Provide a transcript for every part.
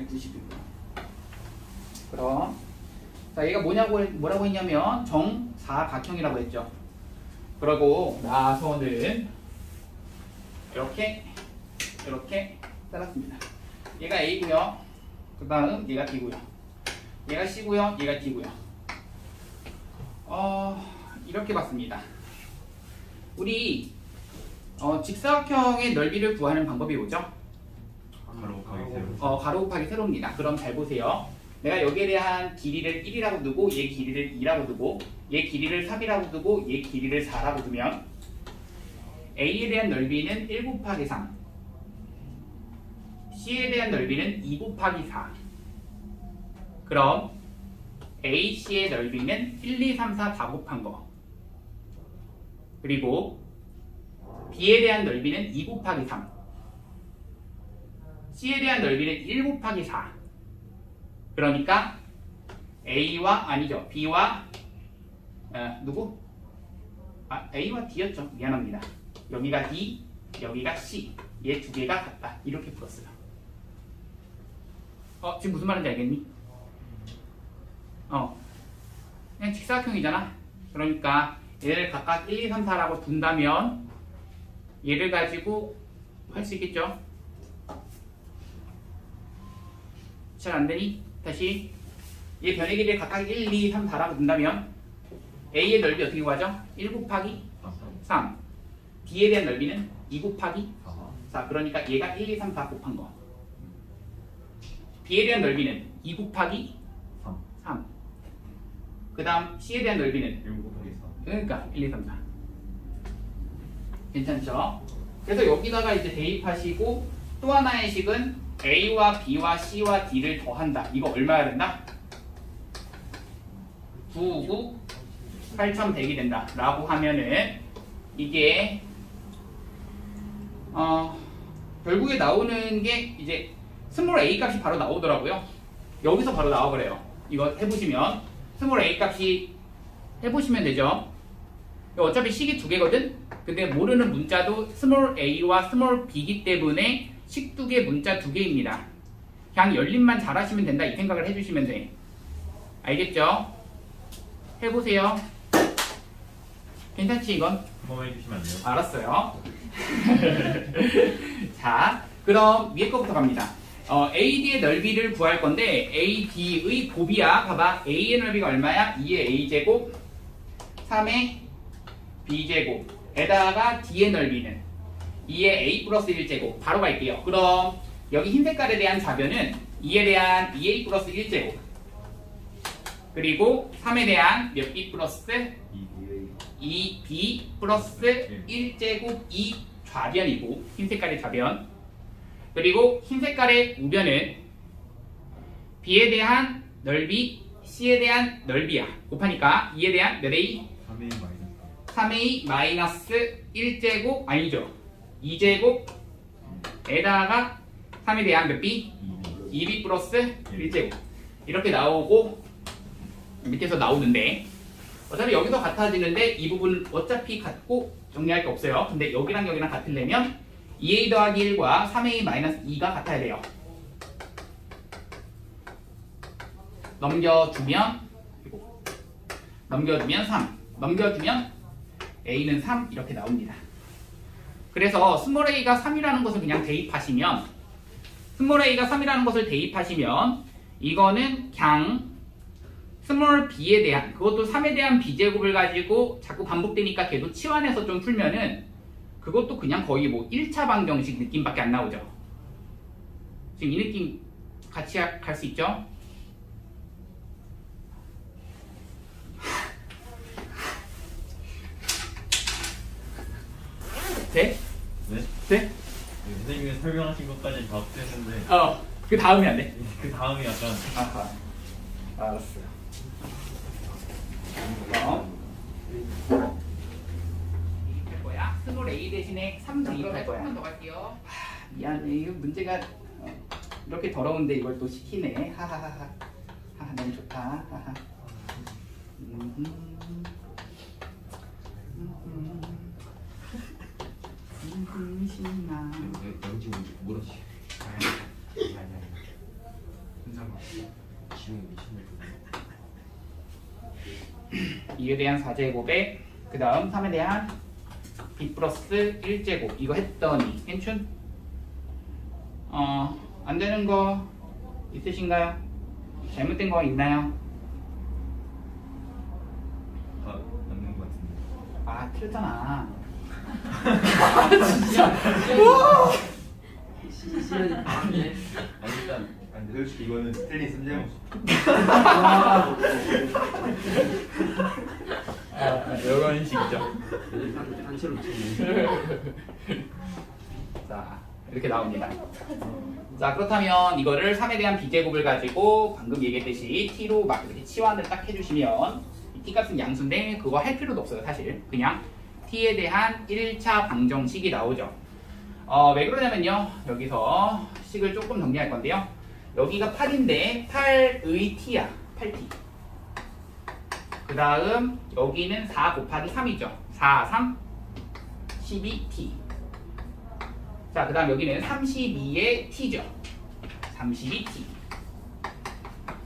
12시고요. 그럼 자, 얘가 뭐라고 했냐면 정사각형이라고 했죠. 그러고 나서는 이렇게 잘랐습니다. 얘가 A고요. 그 다음 얘가 B고요. 얘가 C고요. 얘가 D고요. 이렇게 봤습니다. 우리 직사각형의 넓이를 구하는 방법이 뭐죠? 가로 곱하기 세로입니다. 그럼 잘 보세요. 내가 여기에 대한 길이를 1이라고 두고 얘 길이를 2라고 두고 얘 길이를 3이라고 두고 얘 길이를 4라고 두면 A에 대한 넓이는 1 곱하기 3, C에 대한 넓이는 2 곱하기 4. 그럼 A, C의 넓이는 1, 2, 3, 4 다 곱한 거. 그리고 B에 대한 넓이는 2 곱하기 3, C에 대한 넓이는 1 곱하기 4. 그러니까 B와 누구? A와 D였죠. 미안합니다. 여기가 D, 여기가 C. 얘 두 개가 같다. 이렇게 풀었어요. 지금 무슨 말인지 알겠니? 그냥 직사각형이잖아. 그러니까 얘를 각각 1, 2, 3, 4라고 둔다면 얘를 가지고 할 수 있겠죠? 잘 안되니? 다시 얘 변의 길이를 각각 1, 2, 3, 4라고 둔다면 A의 넓이 어떻게 구하죠? 1 곱하기 3. D에 대한 넓이는 2 곱하기 4. 그러니까 얘가 1, 2, 3, 4 곱한 거. B에 대한 넓이는 2 곱하기 3. 그 다음 C에 대한 넓이는 1 곱하기 4. 그러니까 1, 2, 3, 4. 괜찮죠? 그래서 여기다가 이제 대입하시고 또 하나의 식은 A와 B와 C와 D를 더한다. 이거 얼마야 된다? 9, 8,100이 된다. 라고 하면은 이게 결국에 나오는 게 이제 스몰 a 값이 바로 나오더라고요. 여기서 바로 나와버려요. 이거 해보시면 스몰 a 값이 해보시면 되죠. 어차피 식이 두 개거든. 근데 모르는 문자도 스몰 a와 스몰 b이기 때문에 식 두 개, 문자 두 개입니다. 그냥 열림만 잘하시면 된다 이 생각을 해주시면 돼. 알겠죠? 해보세요. 괜찮지 이건? 한번 해주시면 안 돼요? 알았어요. 자, 그럼 위에 거부터 갑니다. AD의 넓이를 구할 건데 AD의 곱이야. 봐봐. A의 넓이가 얼마야? 2의 A제곱 3의 B제곱에다가 D의 넓이는 2의 A 플러스 1제곱. 바로 갈게요. 그럼 여기 흰 색깔에 대한 좌변은 2에 대한 2A 플러스 1제곱 그리고 3에 대한 몇 B 플러스 2B 플러스 1제곱 2 좌변이고 흰 색깔의 좌변. 그리고 흰 색깔의 우변은 B에 대한 넓이, C에 대한 넓이야. 곱하니까 2에 대한 몇 A? 3A 마이너스 1제곱 아니죠. 2제곱에다가 3에 대한 몇 B? 2B 플러스 1제곱. 이렇게 나오고 밑에서 나오는데 어차피 여기서 같아지는데 이 부분 어차피 같고 정리할 게 없어요. 근데 여기랑 여기랑 같으려면 2a 더하기 1과 3a 마이너스 2가 같아야 돼요. 넘겨주면 3. 넘겨주면 a는 3 이렇게 나옵니다. 그래서 스몰 a가 3이라는 것을 그냥 대입하시면 스몰 a가 3이라는 것을 대입하시면 이거는 그냥 스몰 b에 대한 그것도 3에 대한 b제곱을 가지고 자꾸 반복되니까 걔도 치환해서 좀 풀면은 그것도 그냥 거의 뭐 1차 방정식 느낌밖에 안 나오죠. 지금 이 느낌 같이 갈 수 있죠? 돼? 네? 돼? 선생님이 설명하신 것까지 다 됐는데 그 다음이 안 돼? 그 다음이 약간 아하. 알았어요. 대입할 거야. 스몰 a 대신에 3 대입할 거야. 한번 더 갈게요. 미안해. 이거 문제가 이렇게 더러운데 이걸 또 시키네. 하하하하. 너무 좋다. 하하. 신나. 영지 뭐라지? 지금 미친놈. 2에 대한 4제곱에 그 다음 3에 대한 b 플러스 1제곱 이거 했더니 괜춘? 안 되는 거 있으신가요? 잘못된 거 있나요? 맞는 것 같은데. 아 틀렸잖아. 아니 일단 아니 솔직히 이거는 틀린 순정. 이런 식이죠. 단체로 치네. 자 이렇게 나옵니다. 자 그렇다면 이거를 3에 대한 b제곱을 가지고 방금 얘기했듯이 t로 막 이렇게 치환을 딱 해주시면 이 t값은 양수인데 그거 할 필요도 없어요 사실. 그냥 t에 대한 1차 방정식이 나오죠. 왜 그러냐면요 여기서 식을 조금 정리할 건데요 여기가 8인데 8의 t야 8t 그 다음 여기는 4 곱하기 3이죠 4, 3, 12t 자, 그 다음 여기는 32의 t죠. 32t.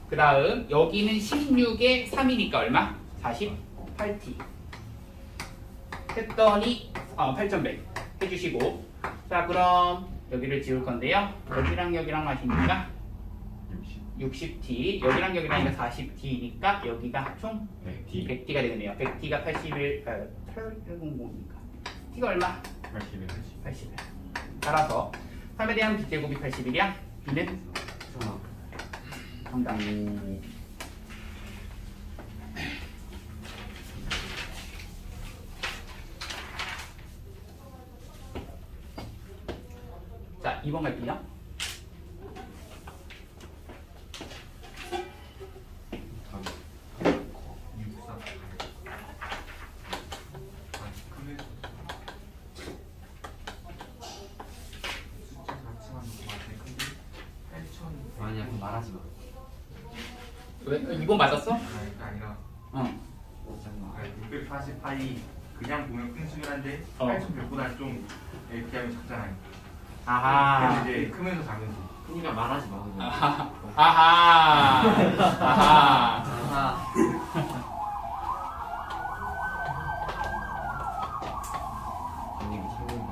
그 다음 여기는 16의 3이니까 얼마? 48t. 했더니 8100 해주시고 자, 그럼 여기를 지울 건데요. 여기랑 마시니까 60t. 여기랑 여기랑이니까 40t니까 여기가 총 100t가 되겠네요. 100t가 8100이니까 t가 얼마? 81. 따라서 3에 대한 b제곱이 81이야. b는 정답. 자, 2번 갈게요. 아니야 그럼 말하지 마. 왜? 2번 맞았어? 아니라 응. 648이 그냥 보면 큰 수긴 한데 어. 8100보다 좀 비하면 작잖아요. 아하. 그래서 이제 크면서 작은 수. 그러니까 말하지 마. 그냥. 아하. 아하. 아하. 아하. 너님이 찾는다.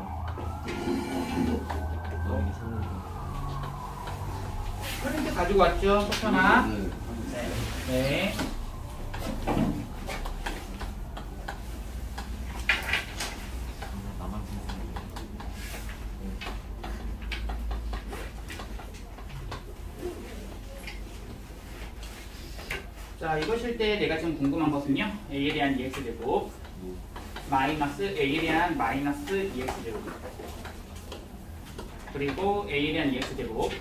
너님이 찾는다. 프린트 가지고 왔죠? 포천아. 네. 나만 찾는 자, 이것일 때 내가 지금 궁금한 것은요. a에 대한 2x제곱 마이너스 a에 대한 마이너스 2x제곱 그리고 a에 대한 2x제곱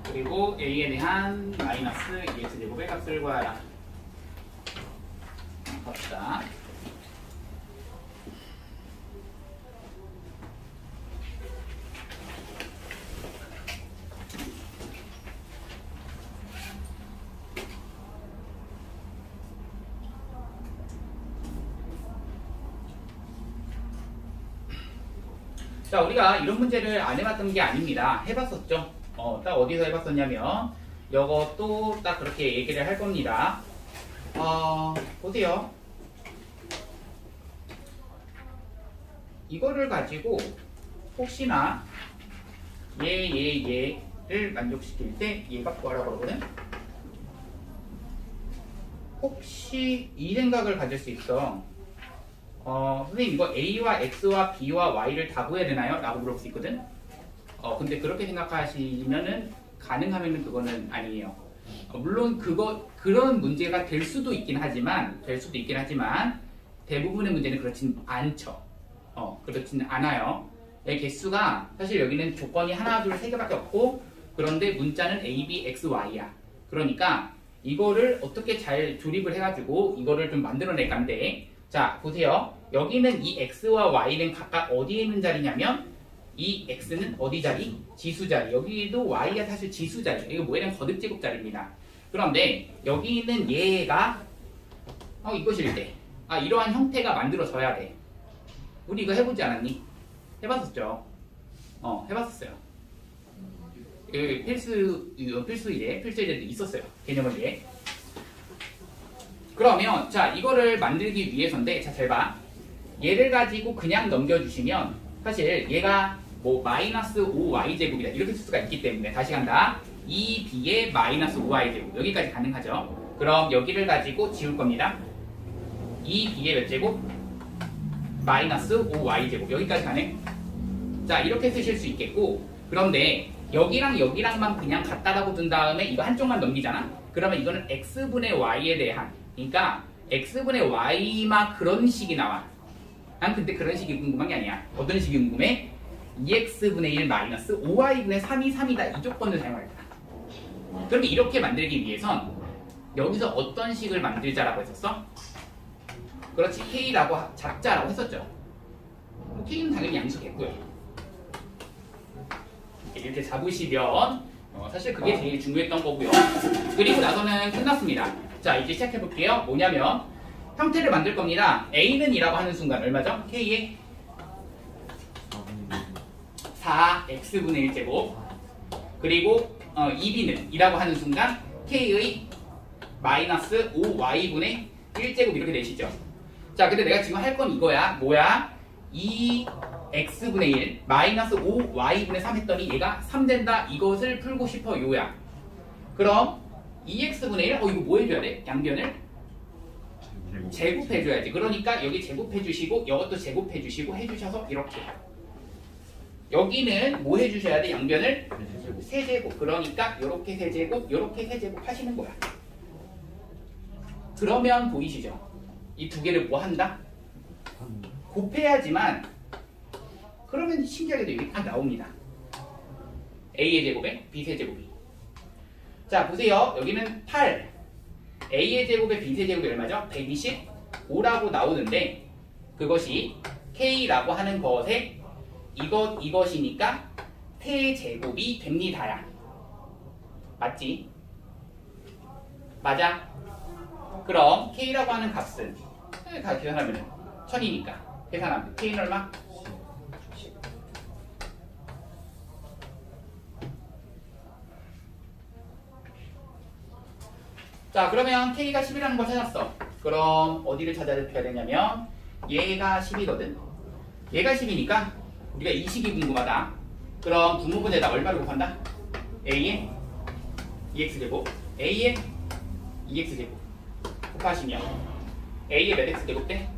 그리고 a에 대한 마이너스 2x제곱의 값을 구하라. 갑시다. 자, 우리가 이런 문제를 안 해봤던 게 아닙니다. 해봤었죠. 딱 어디서 해봤었냐면 이것도 딱 그렇게 얘기를 할 겁니다. 보세요. 이거를 가지고 혹시나 얘를 만족시킬 때 얘가 뭐라고 그러거든? 혹시 이 생각을 가질 수 있어. 선생님 이거 A와 X와 B와 Y를 다 구해야 되나요? 라고 물어볼 수 있거든? 근데 그렇게 생각하시면은 가능하면은 그거는 아니에요. 물론 그런 문제가 될 수도 있긴 하지만 대부분의 문제는 그렇진 않죠. 그렇진 않아요. 이 개수가 사실 여기는 조건이 하나, 둘, 세 개밖에 없고 그런데 문자는 A, B, X, Y야. 그러니까 이거를 어떻게 잘 조립을 해가지고 이거를 좀 만들어낼 건데 자 보세요. 여기는 이 X와 Y는 각각 어디에 있는 자리냐면 이 X는 어디 자리? 지수 자리. 여기도 Y가 사실 지수 자리. 이거 뭐냐면 거듭제곱 자리입니다. 그런데 여기 있는 얘가 이것일 때 이러한 형태가 만들어져야 돼. 우리 이거 해보지 않았니? 해봤었죠. 해봤었어요. 필수일에도 있었어요. 개념을 위해. 그러면 자 이거를 만들기 위해서인데 자 잘 봐. 얘를 가지고 그냥 넘겨주시면 사실 얘가 뭐 마이너스 5y제곱이다 이렇게 쓸 수가 있기 때문에 다시 간다. 2b의 마이너스 5y제곱 여기까지 가능하죠. 그럼 여기를 가지고 지울 겁니다. 2b의 몇 제곱? 마이너스 5y제곱 여기까지 가네. 자 이렇게 쓰실 수 있겠고 그런데 여기랑 여기랑만 그냥 갖다라고 둔 다음에 이거 한쪽만 넘기잖아. 그러면 이거는 x분의 y에 대한 그러니까 x분의 y만 그런 식이 나와. 난 근데 그런 식이 궁금한 게 아니야. 어떤 식이 궁금해? 2x분의 1 마이너스 5y분의 3이 3이다 이 조건을 사용할 거야. 그럼 이렇게 만들기 위해선 여기서 어떤 식을 만들자라고 했었어? 그렇지 k라고 잡자라고 했었죠. k는 당연히 양수겠고요. 이렇게 잡으시면 사실 그게 제일 중요했던 거고요. 그리고 나서는 끝났습니다. 자 이제 시작해 볼게요. 뭐냐면 형태를 만들 겁니다. a는 2라고 하는 순간 얼마죠? k의 4x분의 1제곱 그리고 2b는 2라고 하는 순간 k의 마이너스 5y분의 1제곱 이렇게 되시죠. 자 근데 내가 지금 할 건 이거야. 뭐야? 2x분의 1 마이너스 5y분의 3 했더니 얘가 3 된다. 이것을 풀고 싶어 요야. 그럼 2x분의 1 이거 뭐 해줘야 돼? 양변을 제곱해줘야지. 그러니까 여기 제곱해주시고 이것도 제곱해주시고 해주셔서 이렇게 여기는 뭐 해주셔야 돼? 양변을 세제곱. 그러니까 이렇게 세제곱 이렇게 세제곱 하시는 거야. 그러면 보이시죠? 이 두 개를 뭐 한다? 곱해야지만 그러면 신기하게도 이게 딱 나옵니다. a의 제곱에 b 세제곱이. 자 보세요. 여기는 8 a의 제곱에 b 세제곱이 얼마죠? 125라고 나오는데 그것이 k라고 하는 것에 이것이니까 세제곱이 됩니다야. 맞지? 맞아? 그럼 k라고 하는 값은 다 계산하면 1000이니까 계산하면 k는 얼마? 자 그러면 k가 10이라는 걸 찾았어. 그럼 어디를 찾아야 되냐면 얘가 10이거든. 얘가 10이니까 우리가 이 식이 궁금하다. 그럼 분모분에다 얼마를 곱한다? a의 2x제곱 a의 2x제곱 곱하시면 a의 몇 x제곱 돼?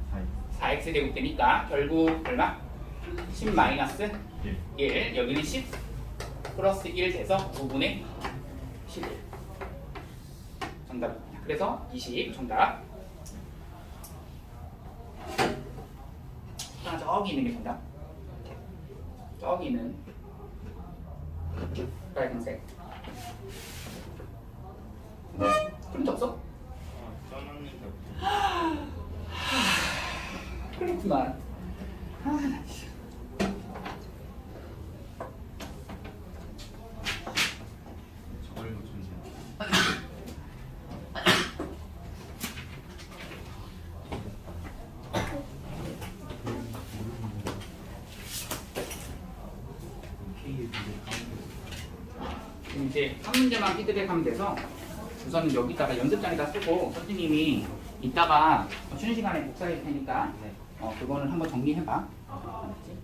4x제곱 되니까 결국 얼마? 10 마이너스 1 여기는 10 플러스 1 돼서 9분의 11 정답입니다. 그래서 20 정답. 저기 있는 게 정답. 저기 있는 빨간색. 프린트 없어? 써놨는데 그렇구만. 나 진짜. 저걸 놓쳤네. 이제 한 문제만 피드백하면 돼서 우선 여기다가 연습장에다 쓰고 선생님이 이따가 쉬는 시간에 복사할 테니까 그거는 한번 정리해봐. 알았지?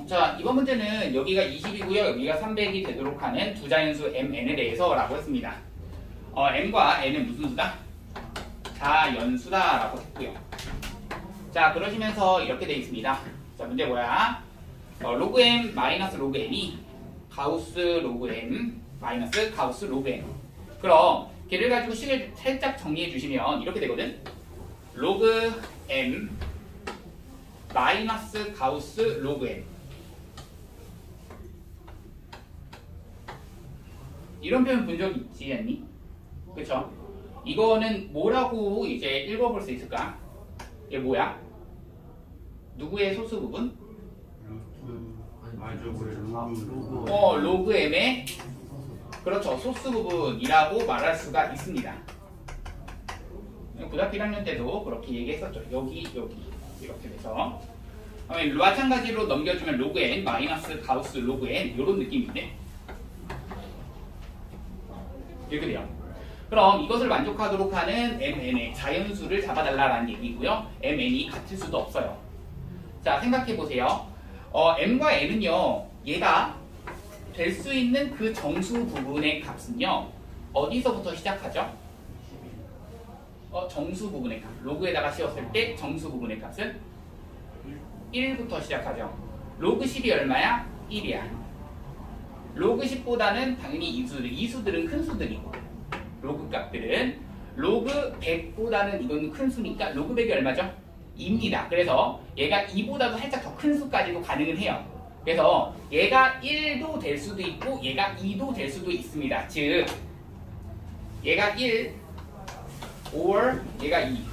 자, 이번 문제는 여기가 20이고요. 여기가 300이 되도록 하는 두 자연수 mn에 대해서 라고 했습니다. m과 n은 무슨 수다? 자연수다 라고 했고요. 자, 그러시면서 이렇게 되어 있습니다. 자, 문제 뭐야? 로그 m 마이너스 로그 m이 가우스 로그 m 마이너스 가우스 로그 m. 그럼 걔를 가지고 식을 살짝 정리해 주시면 이렇게 되거든. 로그 m 마이너스 가우스 로그 m. 이런 표현 본 적 있지 않니? 그쵸? 이거는 뭐라고 이제 읽어볼 수 있을까? 이게 뭐야? 누구의 소수 부분? 로그 m의 그렇죠. 소수 부분이라고 말할 수가 있습니다. 고등학교 1학년 때도 그렇게 얘기했었죠. 여기 이렇게 돼서 마찬가지로 넘겨주면 로그 n 마이너스 가우스 로그 n 이런 느낌인데 이렇게 돼요. 그럼 이것을 만족하도록 하는 mn의 자연수를 잡아달라는 얘기고요. mn이 같을 수도 없어요. 자, 생각해보세요. m과 n은요, 얘가 될 수 있는 그 정수 부분의 값은요, 어디서부터 시작하죠? 정수 부분의 값. 로그에다가 씌웠을 때 정수 부분의 값은 1부터 시작하죠. 로그 10이 얼마야? 1이야. 로그 10보다는 당연히 이수들은 큰 수들이고, 로그 값들은 로그 100보다는 이건 큰 수니까 로그 100이 얼마죠? 2입니다. 그래서 얘가 2보다도 살짝 더 큰 수까지도 가능은 해요. 그래서 얘가 1도 될 수도 있고 얘가 2도 될 수도 있습니다. 즉 얘가 1 or 얘가 2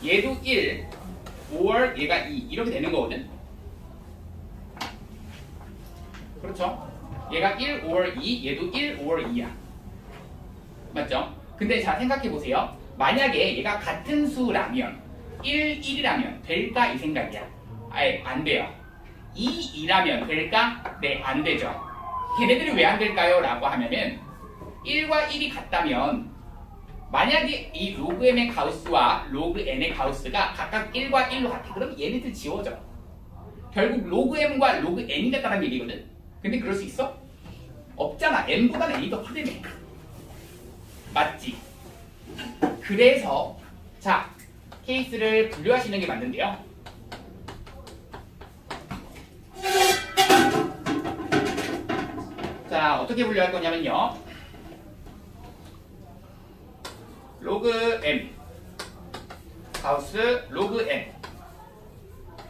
얘도 1 or 얘가 2 이렇게 되는 거거든. 그렇죠? 얘가 1 or 2 얘도 1 or 2야. 맞죠? 근데 자 생각해보세요. 만약에 얘가 같은 수라면 1, 1이라면 될까? 이 생각이야. 아예 안 돼요. 2, 2라면 될까? 네, 안 되죠. 걔네들이 왜 안 될까요? 라고 하면은 1과 1이 같다면 만약에 이 로그 m의 가우스와 로그 n의 가우스가 각각 1과 1로 같아. 그럼 얘네들 지워져. 결국 로그 m과 로그 n이 같다는 얘기거든. 근데 그럴 수 있어? 없잖아. m보다는 n이 더 크다며. 맞지? 그래서 자 케이스를 분류하시는 게 맞는데요. 자 어떻게 분류할 거냐면요. 로그 m 가우스 로그 n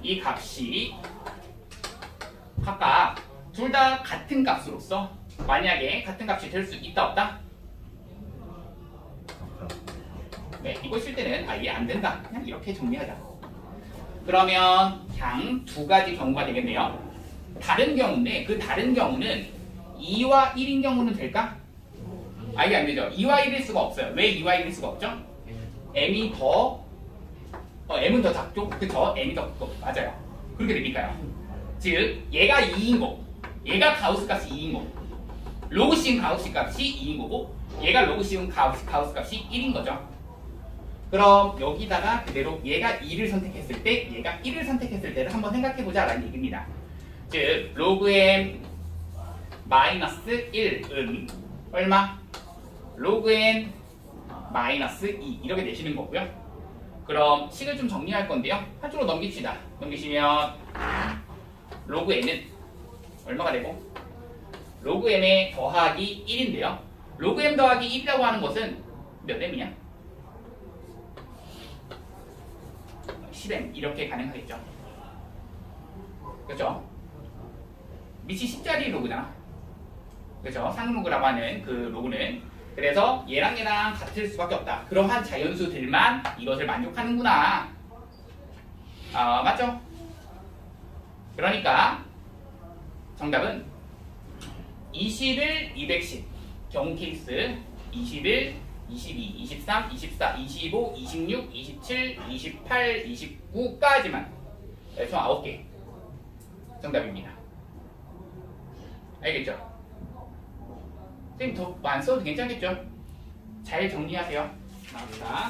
이 값이 각각 둘 다 같은 값으로서 만약에 같은 값이 될 수 있다 없다? 네, 이거 쓸 때는 아예 안 된다. 그냥 이렇게 정리하자. 그러면 그냥 두 가지 경우가 되겠네요. 다른 경우인데 그 다른 경우는 2와 1인 경우는 될까? 아예 안 되죠. 2와 1일 수가 없어요. 왜 2와 1일 수가 없죠? m이 더 m은 더 작죠? 그쵸? m이 더 크고 맞아요. 그렇게 되니까요. 즉 얘가 2인 거고 얘가 가우스 값이 2인 거고 로그 씌운 가우스 값이 2인 거고 얘가 로그 씌운 가우스 값이 1인 거죠. 그럼 여기다가 그대로 얘가 2를 선택했을 때 얘가 1을 선택했을 때를 한번 생각해보자 라는 얘기입니다. 즉 로그 m 마이너스 1은 얼마? 로그 n 마이너스 2 이렇게 내시는 거고요. 그럼 식을 좀 정리할 건데요. 한쪽으로 넘깁시다. 넘기시면 로그 n은 얼마가 되고 로그 m의 더하기 1인데요. 로그 m 더하기 1이라고 하는 것은 몇 m이냐? 10m 이렇게 가능하겠죠. 그렇죠? 밑이 10짜리 로그잖아. 그렇죠? 상로그라고 하는 그 로그는 그래서 얘랑 같을 수밖에 없다. 그러한 자연수들만 이것을 만족하는구나. 맞죠? 그러니까 정답은 21, 210 경우 케이스 21, 22, 23, 24, 25, 26, 27, 28, 29까지만 총 9개 정답입니다. 알겠죠? 선생님 더 안 써도 괜찮겠죠? 잘 정리하세요. 나갑니다.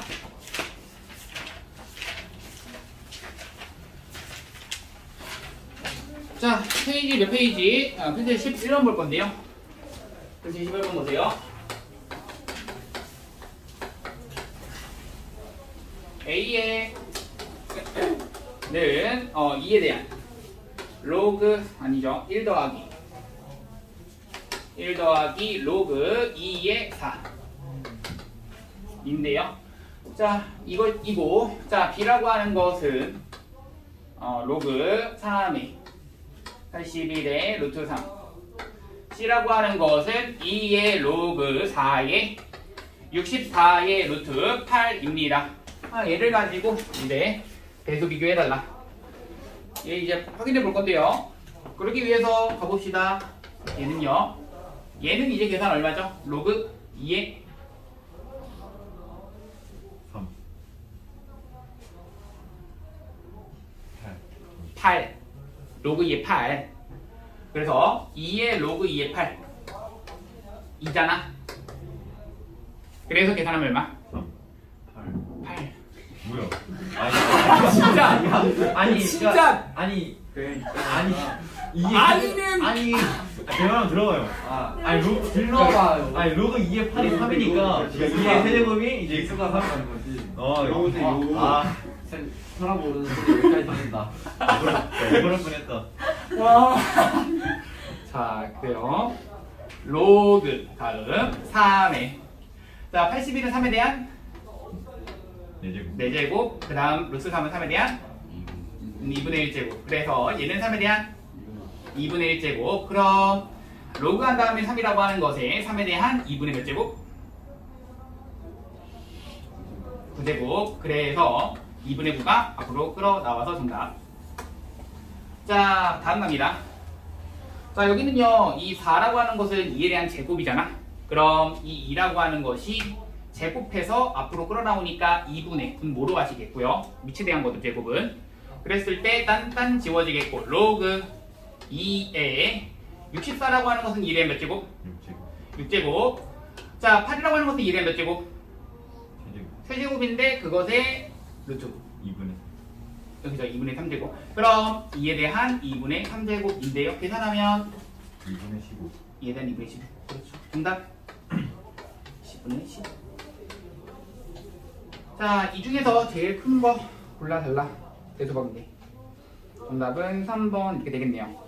자, 페이지 몇 페이지? 페이지 11번 볼 건데요. 페이지 11번 보세요. A의 는 2에 대한 로그 아니죠. 1 더하기 로그 2의 4 인데요. 자 이거 자 B라고 하는 것은 로그 3의 81의 루트 3 C라고 하는 것은 2의 로그 4의 64의 루트 8입니다. 얘를 가지고 이제 배수 비교해달라. 얘 이제 확인해 볼 건데요. 그러기 위해서 가봅시다. 얘는요. 얘는 이제 계산 얼마죠? 로그 2의 3 8. 로그 2의 8. 그래서 2의 로그 2의 8. 2잖아. 그래서 계산하면 얼마? 3 8 8. 뭐야? 진짜. 아니 진짜. 아니 그래. 아니 이게 아니는. 아니 제 말 한번 들어봐요. 아니 로그 들러봐요. 아니 로그 2의 8이 3이니까 2의 세제곱이 이제 수가 3이라는 거지. 요거 아 사람 모르는 소리 여기까지 듣는다. 이거를 뻔했다. 와. 자, 그래요. 로그 다음 3에. 자, 81은 3에 대한 4제곱 4제곱. 그 다음 루트 3은 3에 대한 2분의 1제곱. 그래서 얘는 3에 대한 2분의 1제곱. 그럼 로그 한 다음에 3이라고 하는 것에 3에 대한 2분의 몇 제곱? 9제곱. 그래서 2분의 9가 앞으로 끌어 나와서 정답. 자, 다음 갑니다. 자, 여기는요, 이 4라고 하는 것은 2에 대한 제곱이잖아. 그럼 이 2라고 하는 것이 제곱해서 앞으로 끌어 나오니까 2분의, 뭐로 가시겠고요. 밑에 대한 것도 제곱은. 그랬을 때 딴딴 지워지겠고, 로그 2에 64라고 하는 것은 1에 몇 제곱? 6제곱 6제곱. 자, 8이라고 하는 것은 1에 몇 제곱? 3제곱 3제곱인데 그것의 루트. 2분의 여기서 2분의 3제곱. 그럼 2에 대한 2분의 3제곱인데요. 계산하면 2분의 15 2에 대한 2분의 15. 그렇죠. 정답 10분의 10. 자, 이 중에서 제일 큰 거 골라달라. 대수박인데. 정답은 3번 이렇게 되겠네요.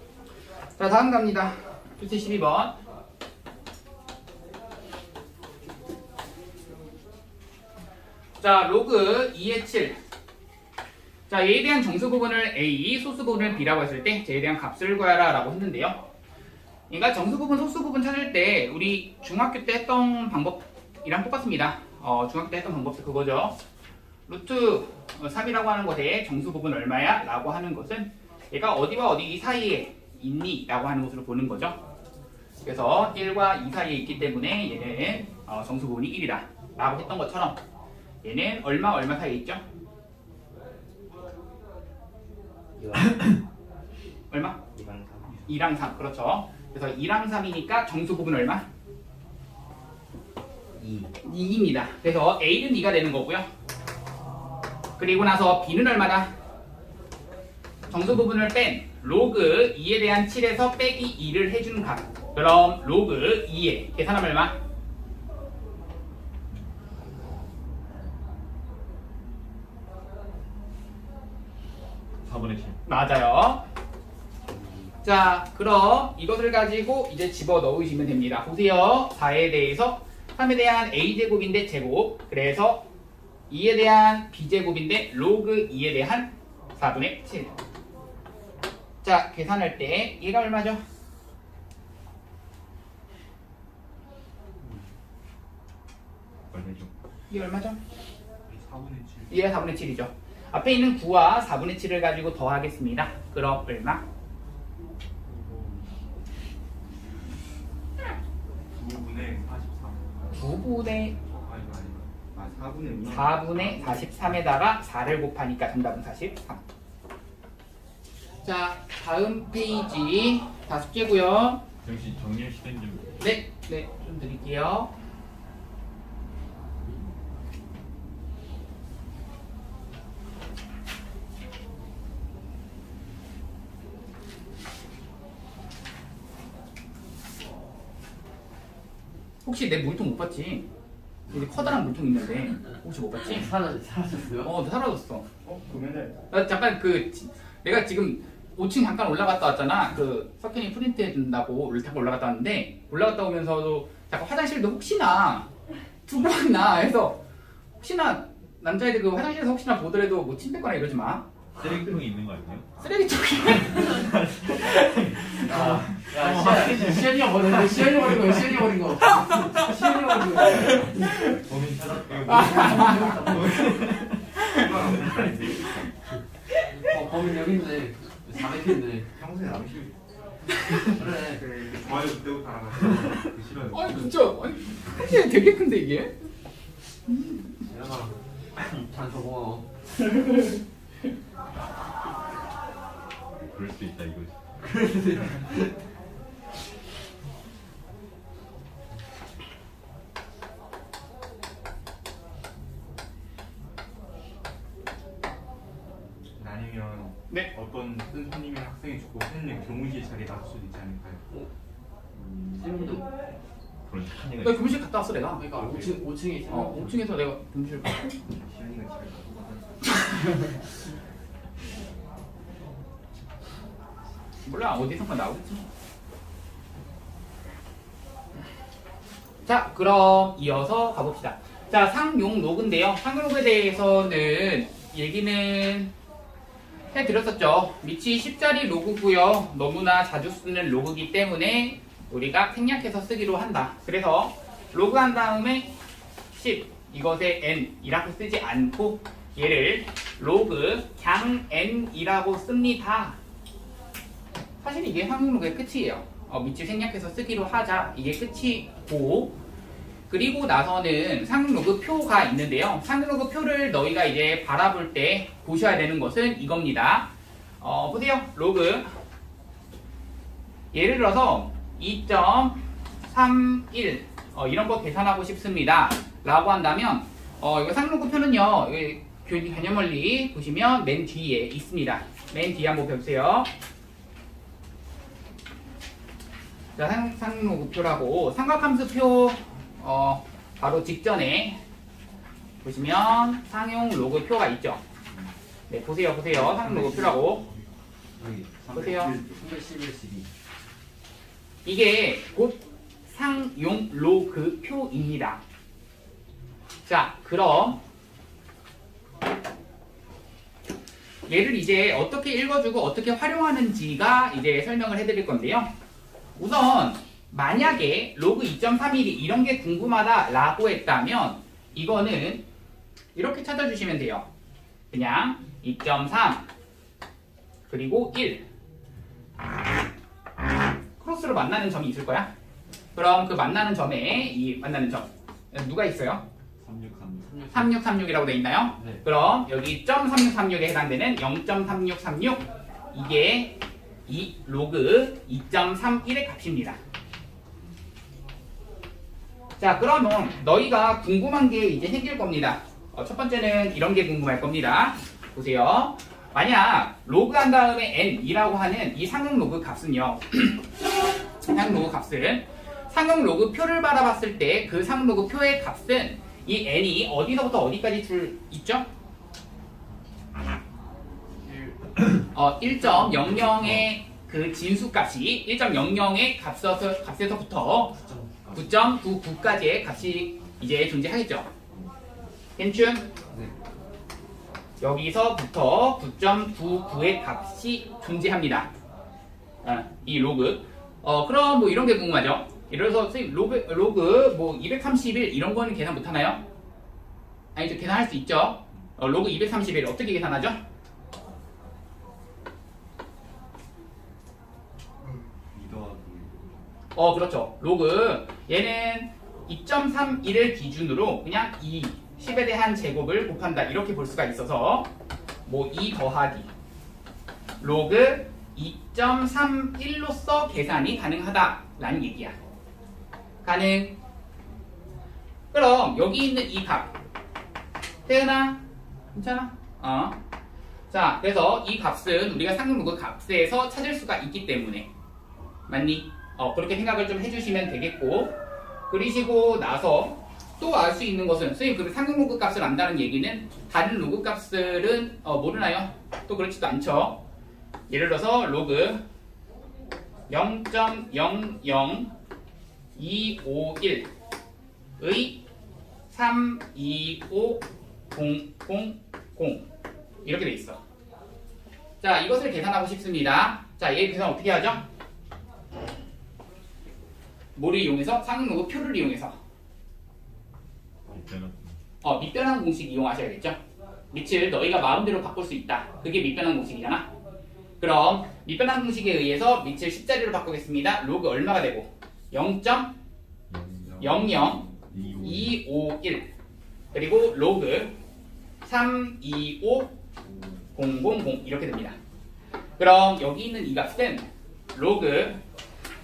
자, 다음 갑니다. 숫자 12번. 자, 로그 2의 7. 자, 얘에 대한 정수 부분을 A, 소수 부분을 B라고 했을 때 얘에 대한 값을 구하라 라고 했는데요. 그러니까 정수 부분, 소수 부분 찾을 때 우리 중학교 때 했던 방법이랑 똑같습니다. 중학교 때 했던 방법도 그거죠. 루트 3이라고 하는 것에 정수 부분 얼마야? 라고 하는 것은 얘가 어디와 어디 사이에 있니? 라고 하는 것으로 보는 거죠. 그래서 1과 2 사이에 있기 때문에 얘는 정수 부분이 1이다 라고 했던 것처럼 얘는 얼마 사이에 있죠? 얼마? 2랑 3. 그렇죠. 그래서 2랑 3이니까 정수 부분 얼마? 2입니다. 그래서 A는 2가 되는 거고요. 그리고 나서 B는 얼마다? 정수 부분을 뺀 로그 2에 대한 7에서 빼기 2를 해주는 값. 그럼 로그 2에 계산하면 얼마? 4분의 7 맞아요. 자, 그럼 이것을 가지고 이제 집어 넣으시면 됩니다. 보세요. 4에 대해서 3에 대한 a제곱인데 제곱. 그래서 2에 대한 b제곱인데 로그 2에 대한 4분의 7. 자, 계산할 때 얘가 얼마죠? 얼마죠? 이게 얼마죠? 4분의 7. 얘가 4분의 7이죠. 앞에 있는 9와 4분의 7을 가지고 더하겠습니다. 그럼 얼마? 9분의 43. 9분의 아, 4분의 4분의 43에다가 4를 곱하니까 정답은 43. 자, 다음 페이지 다 숙제고요. 역시 정리할 시간 좀 네, 좀 드릴게요. 혹시 내 물통 못 봤지? 여기 커다란 물통 있는데 혹시 못 봤지? 사라졌어요? 사라졌어. 그러면은 나 잠깐 내가 지금 5층 잠깐 올라갔다 왔잖아. 그 석현이 프린트 해준다고 잠깐 올라갔다 왔는데 올라갔다 오면서도 잠깐 화장실도 혹시나 두고 왔나 해서 혹시나 남자애들 그 화장실에서 혹시나 보더라도 뭐 침 뱉거나 이러지 마. 쓰레기통이 있는 거 아니에요? 쓰레기통에 시현이가 버린 거. 시현이가 버린 거. 시현이가 버린 거. 시현이가 버린 거. 범인 찾았 범인 여기 있네. 400개 있네. 평소에 남실 그래. 그 좋아요 그때부터 알아봤어. 그 싫어요. 아니 진짜 아니 이게 되게 큰데 이게. 재현아. 찬스 고마워. 그럴 수 있다 이거지. 아니면 네. 어떤 쓴 손님이 학생이 죽고 선생님 교무실 자리에 놔둘 수도 있지 않을까요? 쌤도. 그런 착한 나 얘가 교무실 갔다 왔어 내가. 그러니까 5층에 있어. 5층에서 내가 교무실 갔어. 시현이가 잘 몰라 어디선가 나오겠지. 자 그럼 이어서 가봅시다. 자 상용 로그인데요. 상용 로그에 대해서는 얘기는 해드렸었죠. 밑이 10자리 로그고요. 너무나 자주 쓰는 로그이기 때문에 우리가 생략해서 쓰기로 한다. 그래서 로그 한 다음에 10 이것에 n이라고 쓰지 않고 얘를 로그 그냥 n이라고 씁니다. 사실 이게 상용 로그의 끝이에요. 밑이 생략해서 쓰기로 하자. 이게 끝이고 그리고 나서는 상용 로그 표가 있는데요. 상용 로그 표를 너희가 이제 바라볼 때 보셔야 되는 것은 이겁니다. 보세요. 로그 예를 들어서 2.31 이런 거 계산하고 싶습니다. 라고 한다면 이거 상용 로그 표는요. 개념 원리 보시면 맨 뒤에 있습니다. 맨 뒤에 한번 보세요. 자, 상용 로그 표라고 삼각함수 표 바로 직전에 보시면 상용 로그 표가 있죠. 네, 보세요. 상용 로그 표라고. 여기. 보세요. 311, 12. 이게 곧 상용 로그 표입니다. 자, 그럼 얘를 이제 어떻게 읽어주고 어떻게 활용하는지가 이제 설명을 해드릴 건데요. 우선 만약에 로그 2.31이 이런 게 궁금하다라고 했다면 이거는 이렇게 찾아주시면 돼요. 그냥 2.3 그리고 1 크로스로 만나는 점이 있을 거야. 그럼 그 만나는 점에 이 만나는 점 누가 있어요? 3636이라고 돼 있나요? 네. 그럼 여기 .3636에 해당되는 0.3636 이게 이 로그 2.31의 값입니다. 자, 그러면 너희가 궁금한 게 이제 생길 겁니다. 첫 번째는 이런 게 궁금할 겁니다. 보세요. 만약 로그 한 다음에 n이라고 하는 이 상용 로그 값은요. 상용 로그 값은 상용 로그 표를 바라봤을 때 그 상용 로그 표의 값은 이 n이 어디서부터 어디까지 줄 있죠? 1.00의 그 진수값이 1.00의 값에서부터 9.99까지의 값이 이제 존재하겠죠. 괜춘? 네. 여기서부터 9.99의 값이 존재합니다. 이 로그. 그럼 뭐 이런 게 궁금하죠? 예를 들어서 선생님 로그 뭐 231 이런 거는 계산 못 하나요? 아니죠. 계산할 수 있죠. 로그 231 어떻게 계산하죠? 그렇죠. 로그 얘는 2.31을 기준으로 그냥 10에 대한 제곱을 곱한다 이렇게 볼 수가 있어서 뭐 2 더하기 로그 2.31로서 계산이 가능하다라는 얘기야. 가능. 그럼 여기 있는 이 값 태연아 괜찮아? 자, 그래서 이 값은 우리가 상용 로그 값에서 찾을 수가 있기 때문에 맞니? 그렇게 생각을 좀 해주시면 되겠고, 그러시고 나서 또 알 수 있는 것은 선생님 그 상용 로그 값을 안다는 얘기는 다른 로그 값들은 모르나요? 또 그렇지도 않죠. 예를 들어서 로그 0.00251의 325000 이렇게 돼 있어. 자, 이것을 계산하고 싶습니다. 자, 얘 계산 어떻게 하죠? 뭐를 이용해서? 상용 로그 표를 이용해서. 밑변환 공식 이용하셔야겠죠? 밑을 너희가 마음대로 바꿀 수 있다. 그게 밑변환 공식이잖아. 그럼 미변환 공식에 의해서 밑을 10자리로 바꾸겠습니다. 로그 얼마가 되고 0.00251 그리고 로그 325000 이렇게 됩니다. 그럼 여기 있는 이 값은 로그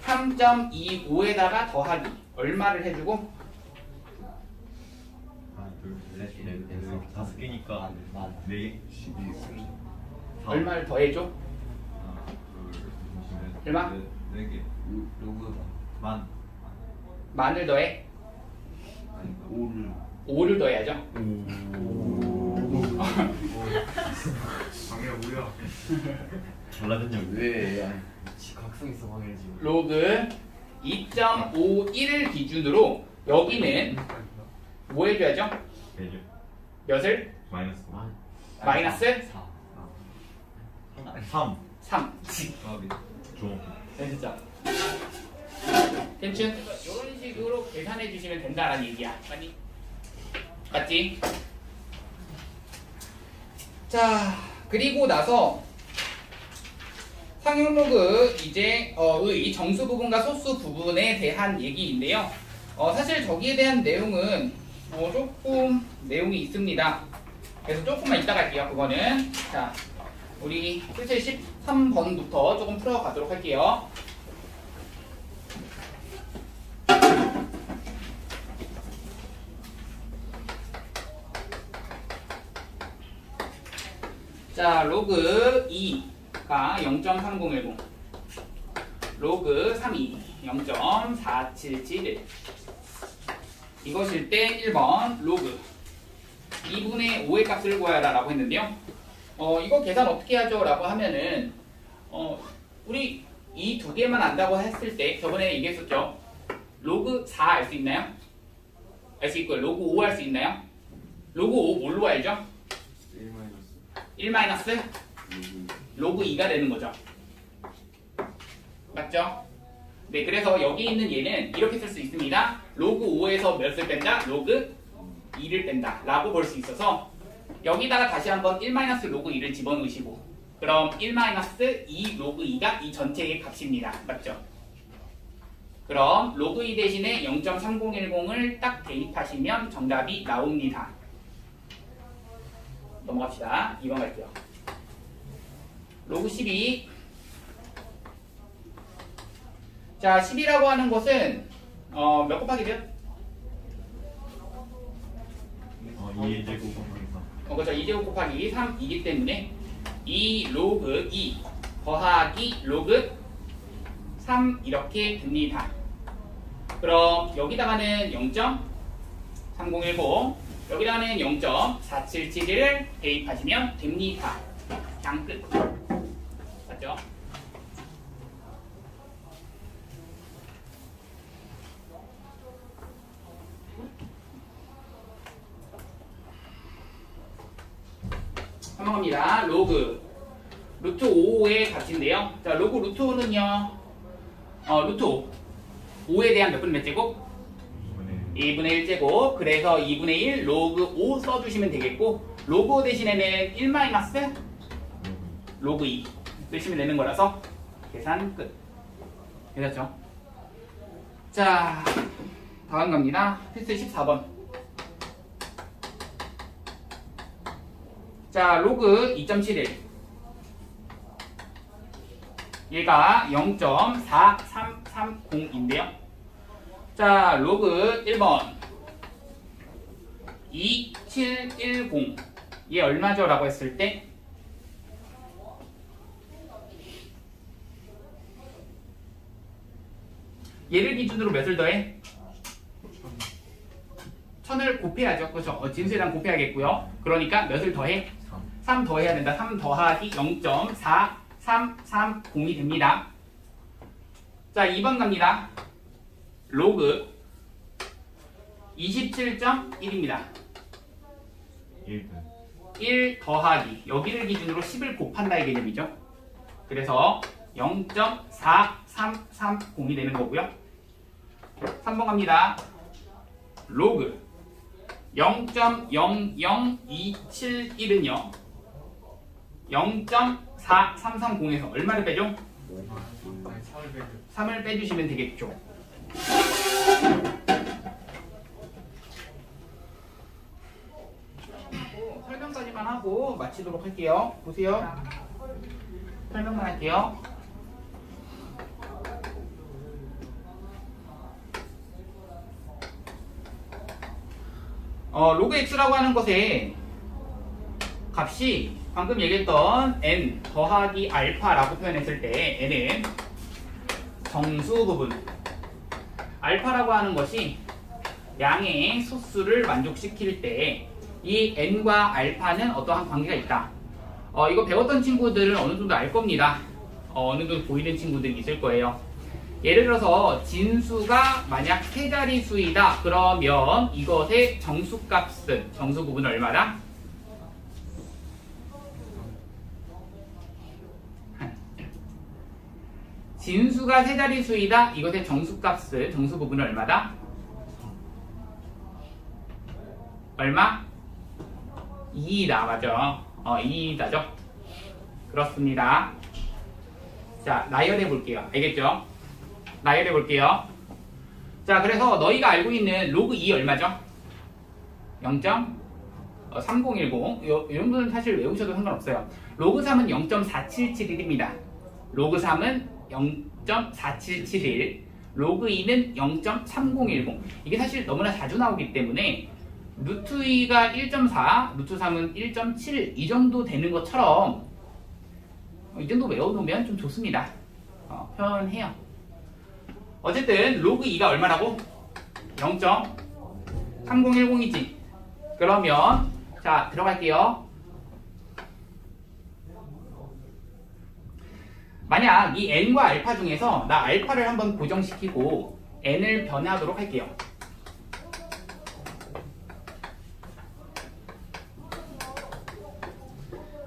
3.25에다가 더하기 얼마를 해주고 하나, 둘, 셋, 넷, 다섯 개니까 네 개. 12. 얼마를 더해줘? 하나, 둘, 셋, 얼마? 네 개. 로그 만. 만을 더해? 아니 5를 5를 더해야죠. 방해가 뭐야? 잘라든 적. 왜? 각성 있어 방해 지금. 로그 2.51을 기준으로 여기는 뭐 해줘야죠? 배죠. 몇을? 마이너스. 마이너스 3. 3. 좀. 됐죠? 괜찮? 이런 식으로 계산해 주시면 된다라는 얘기야. 맞지? 자, 그리고 나서 상용로그 이제 의 정수 부분과 소수 부분에 대한 얘기인데요. 사실 저기에 대한 내용은 조금 내용이 있습니다. 그래서 조금만 이따 갈게요. 그거는 자, 우리 실제 13번부터 조금 풀어가도록 할게요. 자, 로그 2가 0.3010 로그 3이 0.4771 이것일 때 1번 로그 2분의 5의 값을 구하라 라고 했는데요. 이거 계산 어떻게 하죠? 라고 하면은 우리 이 두 개만 안다고 했을 때 저번에 얘기했었죠. 로그 4 알 수 있나요? 알 수 있고요. 로그 5 알 수 있나요? 로그 5 뭘로 알죠? 1 마이너스 로그 2가 되는 거죠. 맞죠? 네, 그래서 여기 있는 얘는 이렇게 쓸 수 있습니다. 로그 5에서 몇을 뺀다? 로그 2를 뺀다 라고 볼 수 있어서 여기다가 다시 한번 1 마이너스 로그 2를 집어넣으시고 그럼 1 마이너스 2 로그 2가 이 전체의 값입니다. 맞죠? 그럼 로그 2 대신에 0.3010을 딱 대입하시면 정답이 나옵니다. 넘어갑시다. 2번 갈게요. 로그 12. 자, 10이라고 하는 것은 몇 곱하기 몇? 2제곱 곱하기 3. 그렇죠. 2제곱 곱하기 3이기 때문에 2 로그 2 더하기 로그 3 이렇게 됩니다. 그럼 여기다가는 0.3010 여기다가는 0.4771을 대입하시면 됩니다. 그냥 끝. 맞죠? 넘어갑니다. 로그 루트 5의 값인데요. 자, 로그 루트 5는요. 루트 5. 5에 대한 몇 분의 몇 제곱? 2분의 1제곱. 그래서 2분의 1 로그 5 써주시면 되겠고 로그 5 대신에는 1 마이너스 로그 2 쓰시면 되는 거라서 계산 끝. 되셨죠? 자, 다음 갑니다. 필수 14번. 자, 로그 2.71 얘가 0.4330인데요. 자, 로그 1번 2710 얘 얼마죠? 라고 했을 때 얘를 기준으로 몇을 더해? 1000을 곱해야죠. 그렇죠? 진수에랑 곱해야겠고요. 그러니까 몇을 더해? 3 더해야 된다. 3 더하기 0.4330이 됩니다. 자, 2번 갑니다. 로그 27.1입니다. 1 더하기 여기를 기준으로 10을 곱한다의 개념이죠. 그래서 0.4330이 되는 거고요. 3번 갑니다. 로그 0.00271은요. 330에서 얼마를 빼죠? 아니 3을 빼줘. 3을 빼주시면 되겠죠. 설명까지만 하고 마치도록 할게요. 보세요. 설명만 할게요. 로그 x라고 하는 것에 값이 방금 얘기했던 n 더하기 알파라고 표현했을 때 n은 정수 부분, 알파라고 하는 것이 양의 수수를 만족시킬 때 이 n과 알파는 어떠한 관계가 있다. 이거 배웠던 친구들은 어느 정도 알 겁니다. 어느 정도 보이는 친구들이 있을 거예요. 예를 들어서 진수가 만약 세 자릿수이다. 그러면 이것의 정수값은, 정수 부분은 얼마다? 진수가 세 자릿수이다. 이것의 정수값은, 정수 부분은 얼마다? 얼마? 2이다. 맞죠? 2이다죠? 그렇습니다. 자, 나열해 볼게요. 알겠죠? 나열해 볼게요. 자, 그래서 너희가 알고 있는 로그 2 얼마죠? 0.3010. 이 정도는 사실 외우셔도 상관없어요. 로그 3은 0.4771입니다. 로그 3은 0.4771. 로그 2는 0.3010. 이게 사실 너무나 자주 나오기 때문에 루트 2가 1.4, 루트 3은 1.7 이 정도 되는 것처럼 이 정도 외워놓으면 좀 좋습니다. 편해요. 어쨌든 로그 2가 얼마라고? 0.3010이지. 그러면 자 들어갈게요. 만약 이 n과 알파 중에서 나 알파를 한번 고정시키고 n을 변화하도록 할게요.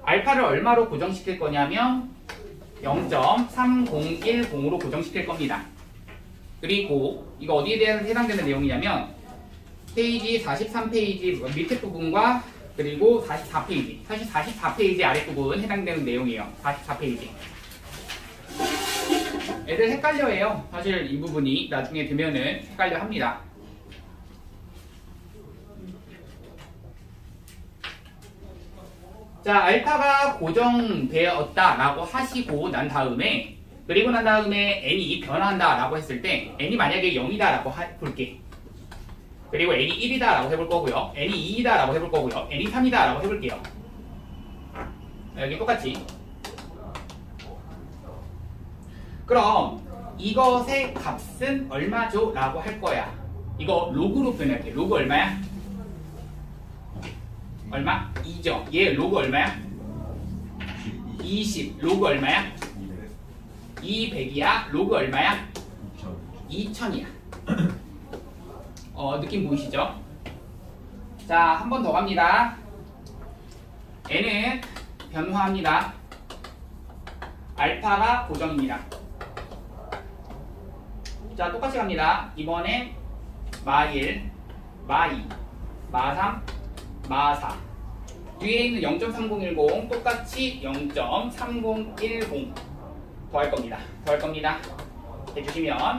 알파를 얼마로 고정시킬 거냐면 0.3010으로 고정시킬 겁니다. 그리고 이거 어디에 대해서 해당되는 내용이냐면 페이지 43페이지 밑에 부분과 그리고 44페이지, 사실 44페이지 아랫부분 해당되는 내용이에요. 44페이지. 애들 헷갈려해요. 사실 이 부분이 나중에 되면은 헷갈려 합니다. 자, 알파가 고정되었다라고 하시고 난 다음에, 그리고 난 다음에 n이 변화한다라고 했을 때 n이 만약에 0이다라고 볼게. 그리고 n이 1이다라고 해볼 거고요. n이 2이다라고 해볼 거고요. n이 3이다라고 해볼게요. 여기 똑같이. 그럼 이것의 값은 얼마죠? 라고 할 거야. 이거 로그로 표현할게. 로그 얼마야? 얼마? 2죠. 얘 로그 얼마야? 20. 로그 얼마야? 200이야. 로그 얼마야? 2000이야. 느낌 보이시죠? 자, 한 번 더 갑니다. n은 변화합니다. 알파가 고정입니다. 자, 똑같이 갑니다. 이번엔 마1, 마2, 마3, 마4. 위에 있는 0.3010 똑같이 0.3010 더할 겁니다. 더할 겁니다. 해주시면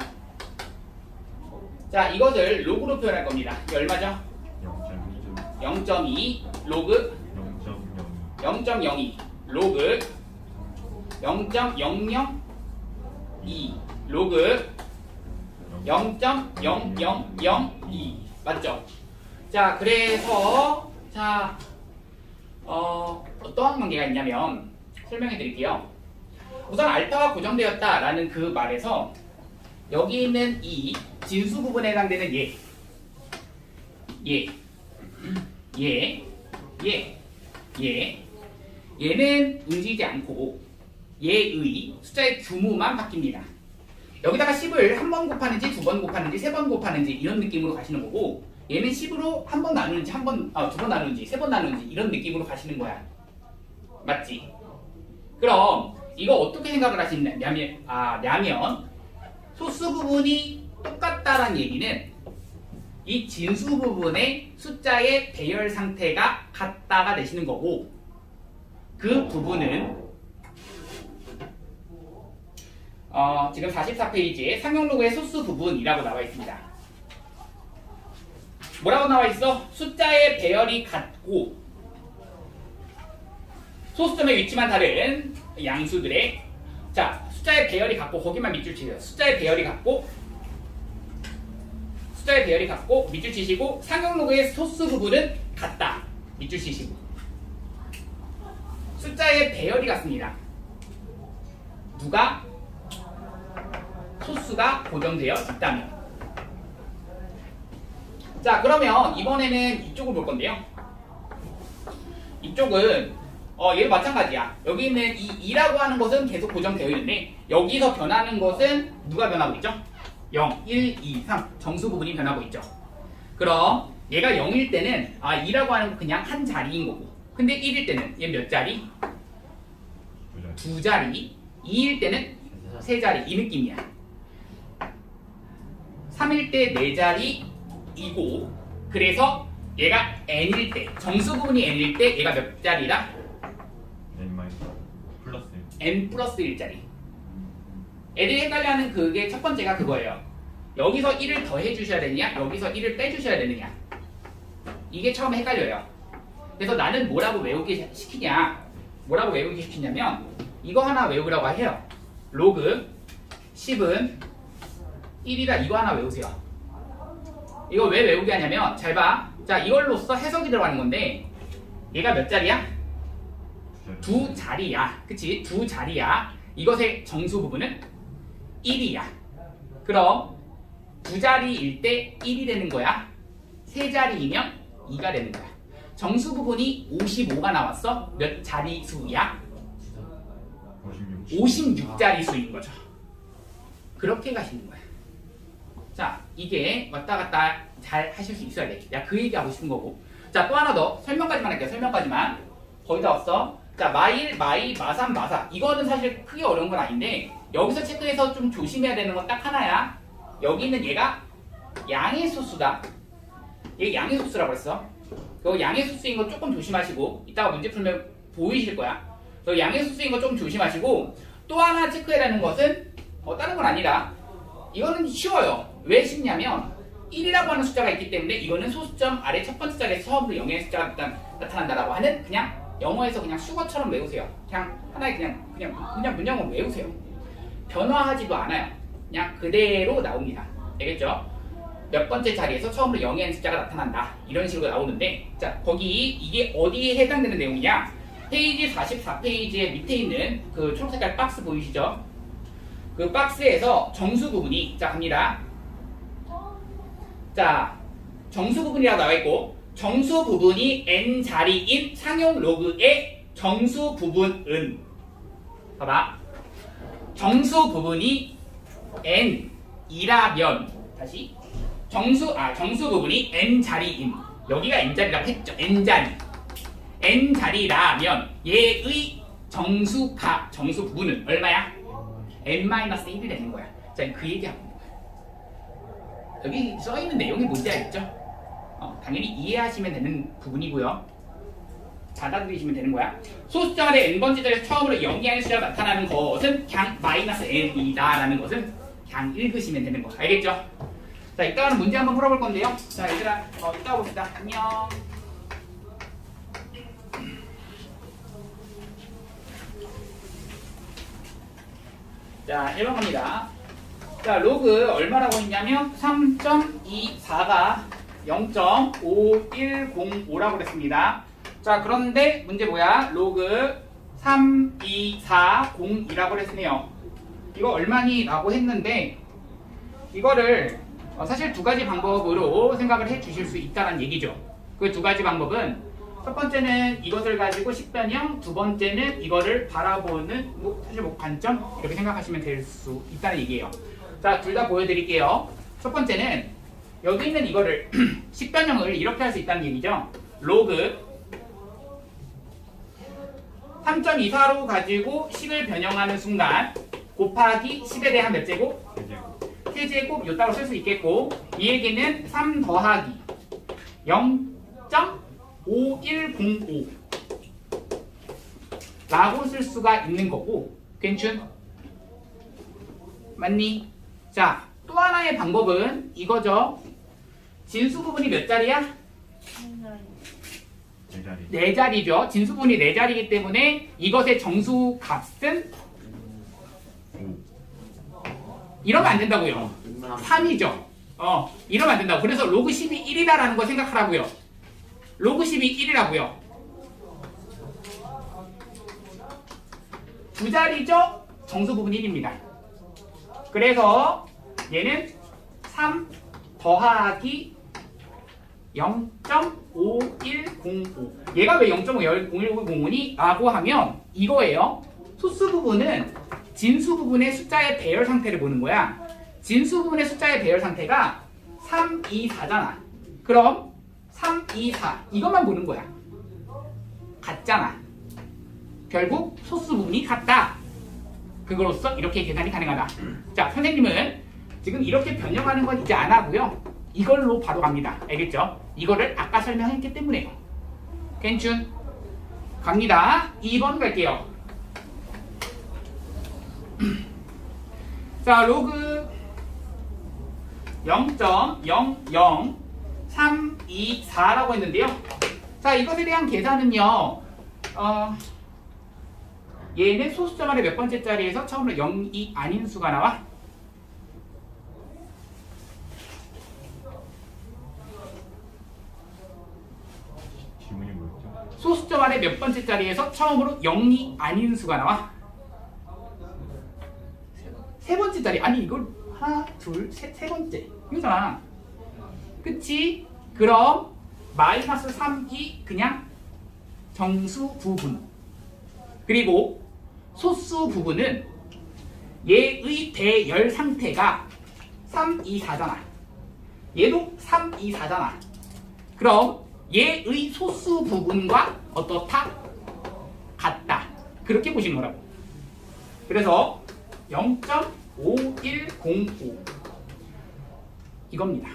자, 이것을 로그로 표현할 겁니다. 이게 얼마죠? 0.2 로그 0.02 로그 0.002 로그 0.0002 맞죠? 자, 그래서 자 어떠한 관계가 있냐면 설명해 드릴게요. 우선 알파가 고정되었다라는 그 말에서 여기 있는 이 진수 부분에 해당되는 얘는 움직이지 않고 얘의 숫자의 규모만 바뀝니다. 여기다가 10을 한 번 곱하는지 두 번 곱하는지 세 번 곱하는지 이런 느낌으로 가시는 거고, 얘는 10으로 한 번 나누는지 두 번 나누는지 세 번 나누는지 이런 느낌으로 가시는 거야. 맞지? 그럼 이거 어떻게 생각을 하시냐면 소수 부분이 똑같다란 얘기는 이 진수 부분의 숫자의 배열 상태가 같다가 되시는 거고, 그 부분은 지금 44페이지에 상용로그의 소수 부분이라고 나와 있습니다. 뭐라고 나와 있어? 숫자의 배열이 같고 소수점의 위치만 다른 양수들의 자 숫자의 배열이 같고 거기만 밑줄 치세요. 숫자의 배열이 같고 밑줄 치시고 상용로그의 소수 부분은 같다. 밑줄 치시고 숫자의 배열이 같습니다. 누가? 소수가 고정되어 있다면. 자 그러면 이번에는 이쪽을 볼 건데요. 이쪽은 얘도 마찬가지야. 여기 있는 이 2라고 하는 것은 계속 고정되어 있는데 여기서 변하는 것은 누가 변하고 있죠? 0, 1, 2, 3 정수 부분이 변하고 있죠. 그럼 얘가 0일 때는 2라고 하는 건 그냥 한 자리인 거고 근데 1일 때는 얘 몇 자리? 두 자리 2일 때는 세 자리 이 느낌이야. 3일 때 네 자리이고 그래서 얘가 n일 때 정수 부분이 n일 때 얘가 몇 자리라? n 플러스 1자리. 애들이 헷갈려하는 그게 첫 번째가 그거예요. 여기서 1을 더해 주셔야 되느냐 여기서 1을 빼 주셔야 되느냐 이게 처음에 헷갈려요. 그래서 나는 뭐라고 외우게 시키냐 뭐라고 외우게 시키냐면 이거 하나 외우라고 해요. 로그 10은 1이다 이거 하나 외우세요. 이거 왜 외우게 하냐면 잘 봐. 자 이걸로써 해석이 들어가는 건데 얘가 몇 자리야? 두 자리야. 그치? 두 자리야. 이것의 정수 부분은 1이야. 그럼 두 자리일 때 1이 되는 거야. 세 자리이면 2가 되는 거야. 정수 부분이 55가 나왔어. 몇 자리수야? 56자리 수인 거죠. 그렇게 가시는 거야. 자, 이게 왔다 갔다 잘 하실 수 있어야 돼. 내가 그 얘기 하고 싶은 거고. 자, 또 하나 더 설명까지만 할게요. 설명까지만. 거의 다 왔어. 자, 마일, 마이, 마삼, 마사. 이거는 사실 크게 어려운 건 아닌데 여기서 체크해서 좀 조심해야 되는 건 딱 하나야. 여기 있는 얘가 양의 소수다. 얘 양의 소수라고 했어. 그 양의 소수인 거 조금 조심하시고 이따가 문제 풀면 보이실 거야. 그 양의 소수인 거 좀 조심하시고 또 하나 체크해야 되는 것은 다른 건 아니라 이거는 쉬워요. 왜 쉽냐면 1이라고 하는 숫자가 있기 때문에 이거는 소수점 아래 첫 번째 자리에 처음으로 0의 숫자가 나타난다라고 하는 그냥 영어에서 그냥 수거처럼 외우세요. 그냥 하나의 그냥 문장으로 외우세요. 변화하지도 않아요. 그냥 그대로 나옵니다. 알겠죠? 몇 번째 자리에서 처음으로 0의 숫자가 나타난다. 이런 식으로 나오는데 자 거기 이게 어디에 해당되는 내용이냐? 페이지 44페이지에 밑에 있는 그 초록색깔 박스 보이시죠? 그 박스에서 정수 부분이 자 갑니다. 자 정수 부분이라고 나와 있고 정수 부분이 n 자리인 상용 로그의 정수 부분은 봐봐. 정수 부분이 n이라면 다시 정수 부분이 n 자리인 여기가 n 자리라고 했죠. n 자리 n 자리라면 얘의 정수 부분은 얼마야? n-1이 되는 거야. 자, 그 얘기하고 있는 거야. 여기 써있는 내용이 뭔지 알겠죠? 당연히 이해하시면 되는 부분이고요. 받아들이시면 되는 거야. 소수점 아래 n번째 자리에서 처음으로 0이 아닌 숫자가 나타나는 것은 그냥 -n이다 라는 것은 그냥 읽으시면 되는 거. 알겠죠? 자, 이따가는 문제 한번 풀어볼 건데요. 자, 얘들아, 이따가 봅시다. 안녕. 자, 1번 갑니다. 자, 로그 얼마라고 했냐면 3.24가 0.5105라고 그랬습니다. 자, 그런데 문제 뭐야? 로그 3240이라고 그랬네요. 이거 얼마니? 라고 했는데 이거를 사실 두 가지 방법으로 생각을 해 주실 수 있다는 얘기죠. 그 두 가지 방법은 첫 번째는 이것을 가지고 식변형, 두 번째는 이거를 바라보는 사실 관점 이렇게 생각하시면 될 수 있다는 얘기예요. 자, 둘 다 보여드릴게요. 첫 번째는 여기 있는 이거를 식변형을 이렇게 할 수 있다는 얘기죠. 로그 3.24로 가지고 식을 변형하는 순간 곱하기 10에 대한 몇 제곱? 세제곱 요따로 쓸 수 있겠고 이 얘기는 3 더하기 0.5105 라고 쓸 수가 있는 거고 괜춘? 맞니? 자, 또 하나의 방법은 이거죠. 진수 부분이 몇 자리야? 네 자리. 4자리죠. 진수 부분이 4자리이기 때문에 이것의 정수 값은 이러면 안 된다고요. 3이죠. 이러면 안 된다고. 그래서 로그 10이 1이다라는 거 생각하라고요. 로그 10이 1이라고요. 2자리죠? 정수 부분 1입니다. 그래서 얘는 3 더하기 0.5105. 얘가 왜 0.5105니? 라고 하면 이거예요. 소수 부분은 진수 부분의 숫자의 배열 상태를 보는 거야. 진수 부분의 숫자의 배열 상태가 3, 2, 4잖아. 그럼 3, 2, 4 이것만 보는 거야. 같잖아. 결국 소수 부분이 같다. 그거로써 이렇게 계산이 가능하다. 자, 선생님은 지금 이렇게 변형하는 건 이제 안 하고요. 이걸로 바로 갑니다. 알겠죠? 이거를 아까 설명했기 때문에요. 괜춘 갑니다. 2번 갈게요. 자, 로그 0.00324라고 했는데요. 자, 이것에 대한 계산은요. 얘는 소수점 아래 몇 번째 자리에서 처음으로 0이 아닌 수가 나와? 질문이 뭐였죠? 소수점 아래 몇 번째 자리에서 처음으로 0이 아닌 수가 나와? 세 번째 자리. 아니 이걸 하나, 둘, 셋, 세 번째 이거잖아. 그치? 그럼 마이너스 3이 그냥 정수 부분. 그리고 소수 부분은 얘의 배열 상태가 3, 2, 4잖아. 얘도 3, 2, 4잖아. 그럼 얘의 소수 부분과 어떻다? 같다. 그렇게 보시는 거라고. 그래서 0.5105 이겁니다.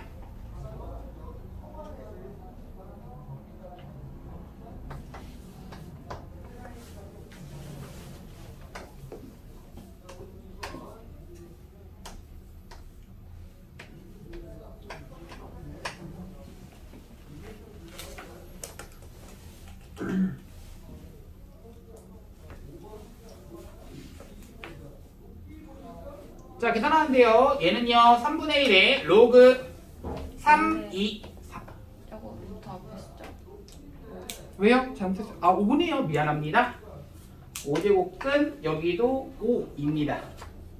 자, 계산하는데요. 얘는요, 3분의 1에 로그 3, 2, 4. 저거 더 앞에 숫자. 왜요? 잘못했어요. 5분의 1이요. 미안합니다. 5제곱근 여기도 5입니다.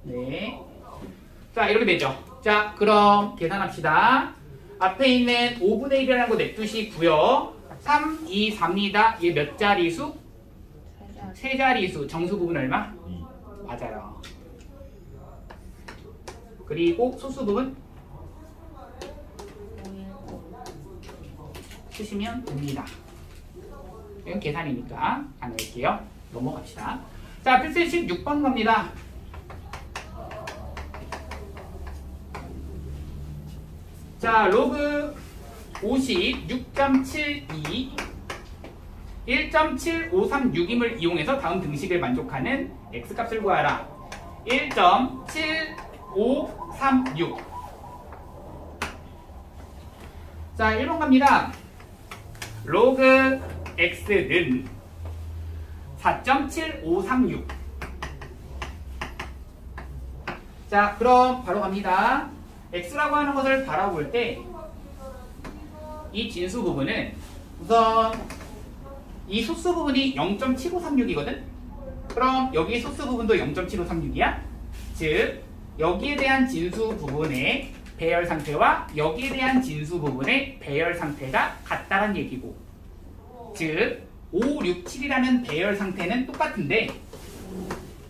네. 자, 이렇게 되죠. 자, 그럼 계산합시다. 앞에 있는 5분의 1이라는 거 냅두시고요. 3, 2, 4입니다. 얘 몇 자리수? 세 자리수. 정수 부분 얼마? 2. 맞아요. 그리고 소수 부분 쓰시면 됩니다. 이건 계산이니까 안 할게요. 넘어갑시다. 자, 필수 6번 갑니다. 자, 로그 50 6.72 1.7536임을 이용해서 다음 등식을 만족하는 x값을 구하라. 1.7536. 자, 1번 갑니다. 로그 x는 4.7536. 자, 그럼 바로 갑니다. x라고 하는 것을 바라볼 때 이 진수 부분은 우선 이 소수 부분이 0.7536이거든? 그럼 여기 소수 부분도 0.7536이야? 즉 여기에 대한 진수 부분의 배열 상태와 여기에 대한 진수 부분의 배열 상태가 같다는 얘기고, 즉 5, 6, 7이라는 배열 상태는 똑같은데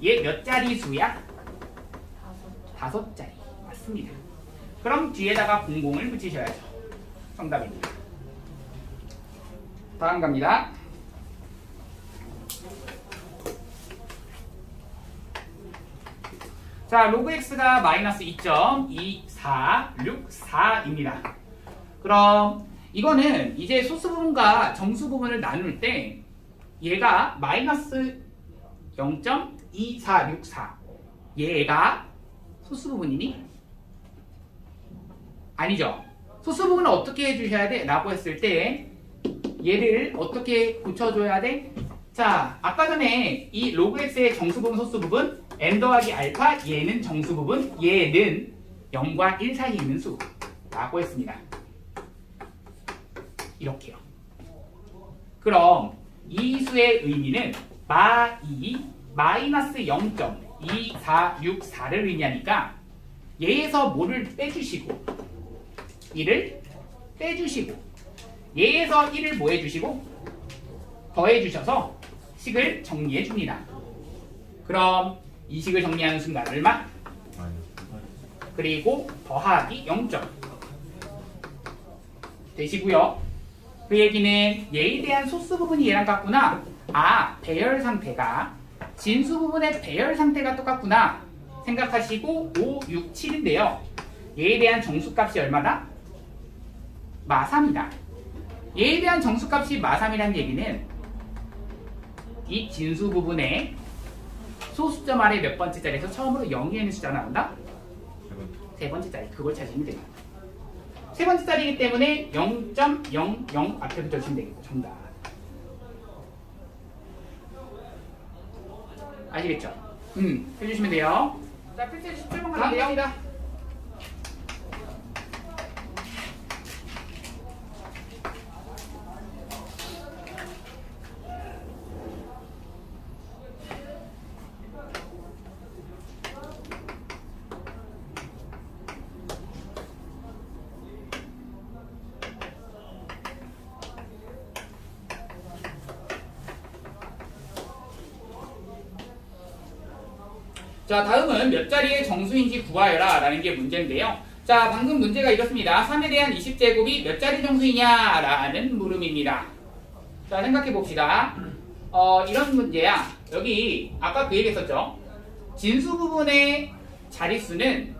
얘 몇 자리 수야? 5자리. 맞습니다. 그럼 뒤에다가 00을 붙이셔야죠. 정답입니다. 다음 갑니다. 자, 로그 x가 마이너스 2.2464입니다. 그럼 이거는 이제 소수 부분과 정수 부분을 나눌 때 얘가 마이너스 0.2464, 얘가 소수 부분이니? 아니죠. 소수 부분은 어떻게 해주셔야 돼? 라고 했을 때 얘를 어떻게 고쳐줘야 돼? 자, 아까 전에 이 로그 x의 정수 부분, 소수 부분 n 더하기 알파, 얘는 정수 부분, 얘는 0과 1 사이에 있는 수 라고 했습니다. 이렇게요. 그럼 이 수의 의미는 마2 마이너스 0.2464를 의미하니까 얘에서 뭐를 빼주시고 1을 빼주시고 얘에서 1을 뭐 해주시고 더해주셔서 식을 정리해줍니다. 그럼 이 식을 정리하는 순간 얼마? 그리고 더하기 0점 되시고요. 그 얘기는 얘에 대한 소수 부분이 얘랑 같구나. 아, 배열 상태가 진수 부분의 배열 상태가 똑같구나 생각하시고 5, 6, 7인데요. 얘에 대한 정수값이 얼마다? 마3이다. 얘에 대한 정수값이 마3이라는 얘기는 이 진수 부분의 소수점 아래 몇 번째 자리에서 처음으로 0이 있는 숫자가 나온다? 세 번째 자리. 그걸 찾으시면 됩니다. 세 번째 자리이기 때문에 0.00 앞에 붙여주시면 되겠고 정답. 아시겠죠? 해주시면 돼요. 자, 필수 17번 가는데요. 자, 다음은 몇 자리의 정수인지 구하여라 라는 게 문제인데요. 자, 방금 문제가 이렇습니다. 3에 대한 20제곱이 몇 자리 정수이냐 라는 물음입니다. 자, 생각해 봅시다. 이런 문제야. 여기 아까 그 얘기 했었죠. 진수 부분의 자릿수는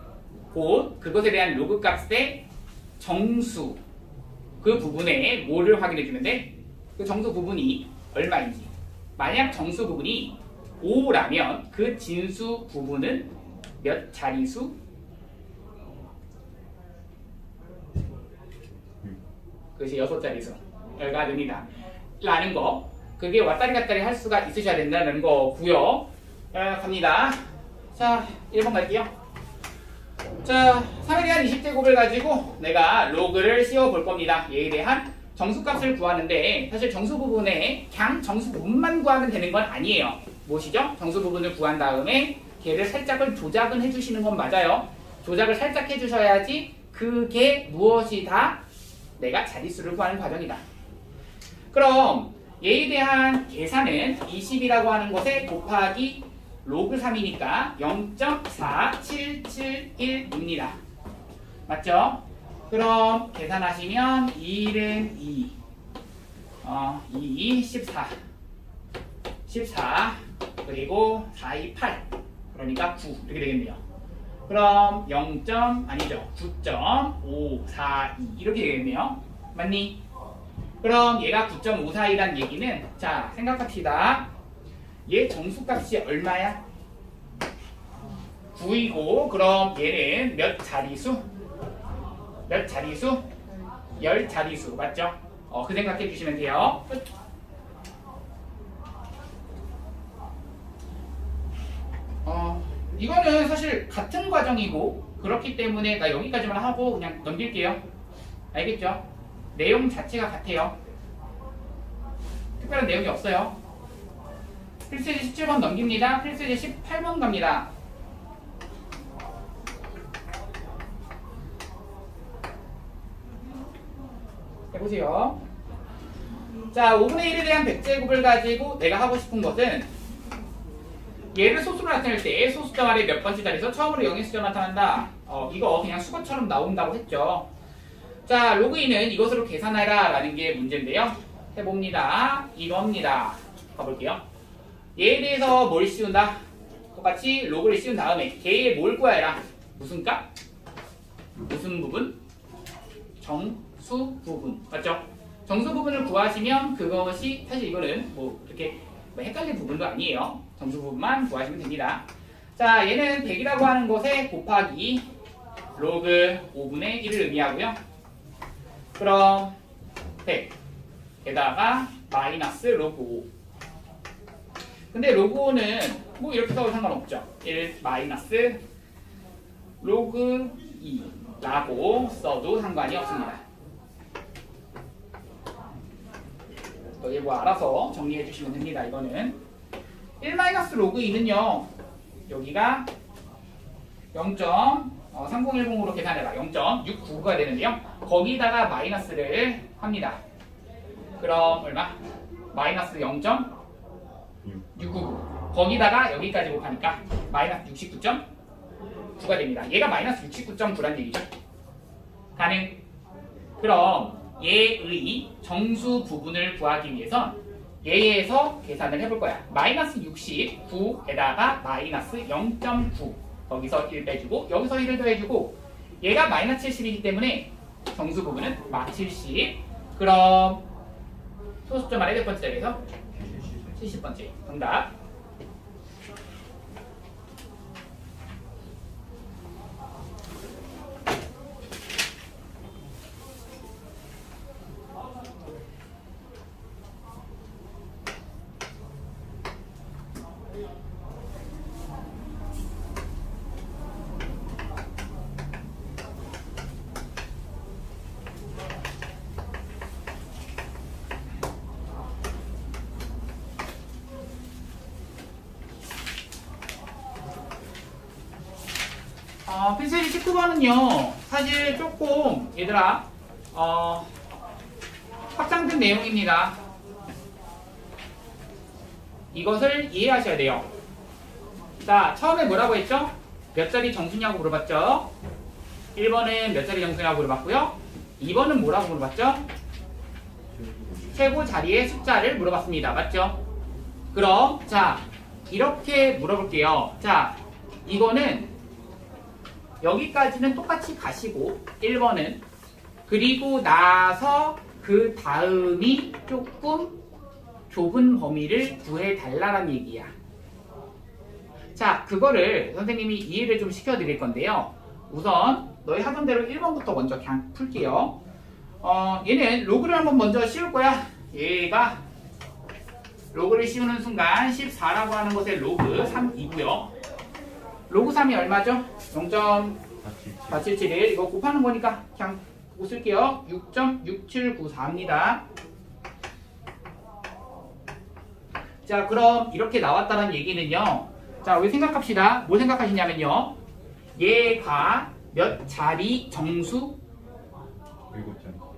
곧 그것에 대한 로그 값의 정수, 그 부분에 뭐를 확인해 주는데 그 정수 부분이 얼마인지. 만약 정수 부분이 5라면 그 진수 부분은 몇 자리수? 그것이 6자리수가 됩니다. 라는 거. 그게 왔다리 갔다리 할 수가 있으셔야 된다는 거고요. 갑니다. 자, 1번 갈게요. 자, 3에 대한 20제곱을 가지고 내가 로그를 씌워 볼 겁니다. 얘에 대한 정수값을 구하는데 사실 정수 부분에 그냥 정수 부분만 구하면 되는 건 아니에요. 무엇이죠? 정수 부분을 구한 다음에 걔를 살짝을 조작은 해주시는 건 맞아요. 조작을 살짝 해주셔야지 그게 무엇이다? 내가 자릿수를 구하는 과정이다. 그럼 얘에 대한 계산은 20이라고 하는 것에 곱하기 로그 3이니까 0.4771입니다. 맞죠? 그럼 계산하시면 1은 2, 2, 14, 14, 그리고 4, 2, 8, 그러니까 9 이렇게 되겠네요. 그럼 9.542 이렇게 되겠네요. 맞니? 그럼 얘가 9.542란 얘기는 자, 생각합시다. 얘 정수값이 얼마야? 9이고 그럼 얘는 몇 자리수? 몇 자리수? 10자리수 맞죠? 그 생각해 주시면 돼요. 끝. 이거는 사실 같은 과정이고 그렇기 때문에 나 여기까지만 하고 그냥 넘길게요. 알겠죠? 내용 자체가 같아요. 특별한 내용이 없어요. 필수제 17번 넘깁니다. 필수제 18번 갑니다. 해보세요. 자, 5분의 1에 대한 100제곱을 가지고 내가 하고 싶은 것은 얘를 소수로 나타낼 때 소수점 아래 몇 번째 자리에서 처음으로 0의 숫자 나타난다. 이거 그냥 수거처럼 나온다고 했죠. 자, 로그인은 이것으로 계산해라 라는 게 문제인데요. 해봅니다. 이겁니다. 가볼게요. 얘에 대해서 뭘 씌운다? 똑같이 로그를 씌운 다음에 걔에 뭘 구해라? 무슨 값? 무슨 부분? 정수 부분. 맞죠? 정수 부분을 구하시면 그것이 사실 이거는 뭐 이렇게 헷갈릴 부분도 아니에요. 정수 부분만 구하시면 됩니다. 자, 얘는 100이라고 하는 것에 곱하기 로그 5분의 1을 의미하고요. 그럼 100에다가 마이너스 로그 5. 근데 로그 5는 뭐 이렇게 써도 상관없죠. 1 마이너스 로그 2라고 써도 상관이 없습니다. 여기 뭐 알아서 정리해 주시면 됩니다. 이거는 1 마이너스 로그 2는요. 여기가 0.3010으로 계산해봐. 0.699가 되는데요. 거기다가 마이너스를 합니다. 그럼 얼마? 마이너스 0.699. 거기다가 여기까지 곱하니까 마이너스 69.9가 됩니다. 얘가 마이너스 69.9란 얘기죠. 가능? 그럼 얘의 정수 부분을 구하기 위해선 얘에서 계산을 해볼 거야. 마이너스 69에다가 마이너스 0.9 거기서 1 빼주고 여기서 1을 더해주고 얘가 마이너스 70이기 때문에 정수 부분은 막 70. 그럼 소수점 아래 몇 번째 자리에서 70번째 정답. 펜슬이 19번은요 사실 조금 얘들아 확장된 내용입니다. 이것을 이해하셔야 돼요. 자, 처음에 뭐라고 했죠? 몇 자리 정수냐고 물어봤죠? 1번은 몇 자리 정수냐고 물어봤고요. 2번은 뭐라고 물어봤죠? 최고 자리의 숫자를 물어봤습니다. 맞죠? 그럼 자 이렇게 물어볼게요. 자, 이거는 여기까지는 똑같이 가시고 1번은 그리고 나서 그 다음이 조금 좁은 범위를 구해달라는 얘기야. 자, 그거를 선생님이 이해를 좀 시켜드릴 건데요. 우선 너희 하던 대로 1번부터 먼저 그냥 풀게요. 얘는 로그를 한번 먼저 씌울 거야. 얘가 로그를 씌우는 순간 14라고 하는 것의 로그 3이고요. 로그 3이 얼마죠? 0.4771 이거 곱하는 거니까 그냥 못 쓸게요. 6.6794입니다. 자, 그럼 이렇게 나왔다는 얘기는요. 자, 우리 생각합시다. 뭐 생각하시냐면요. 얘가 몇 자리 정수?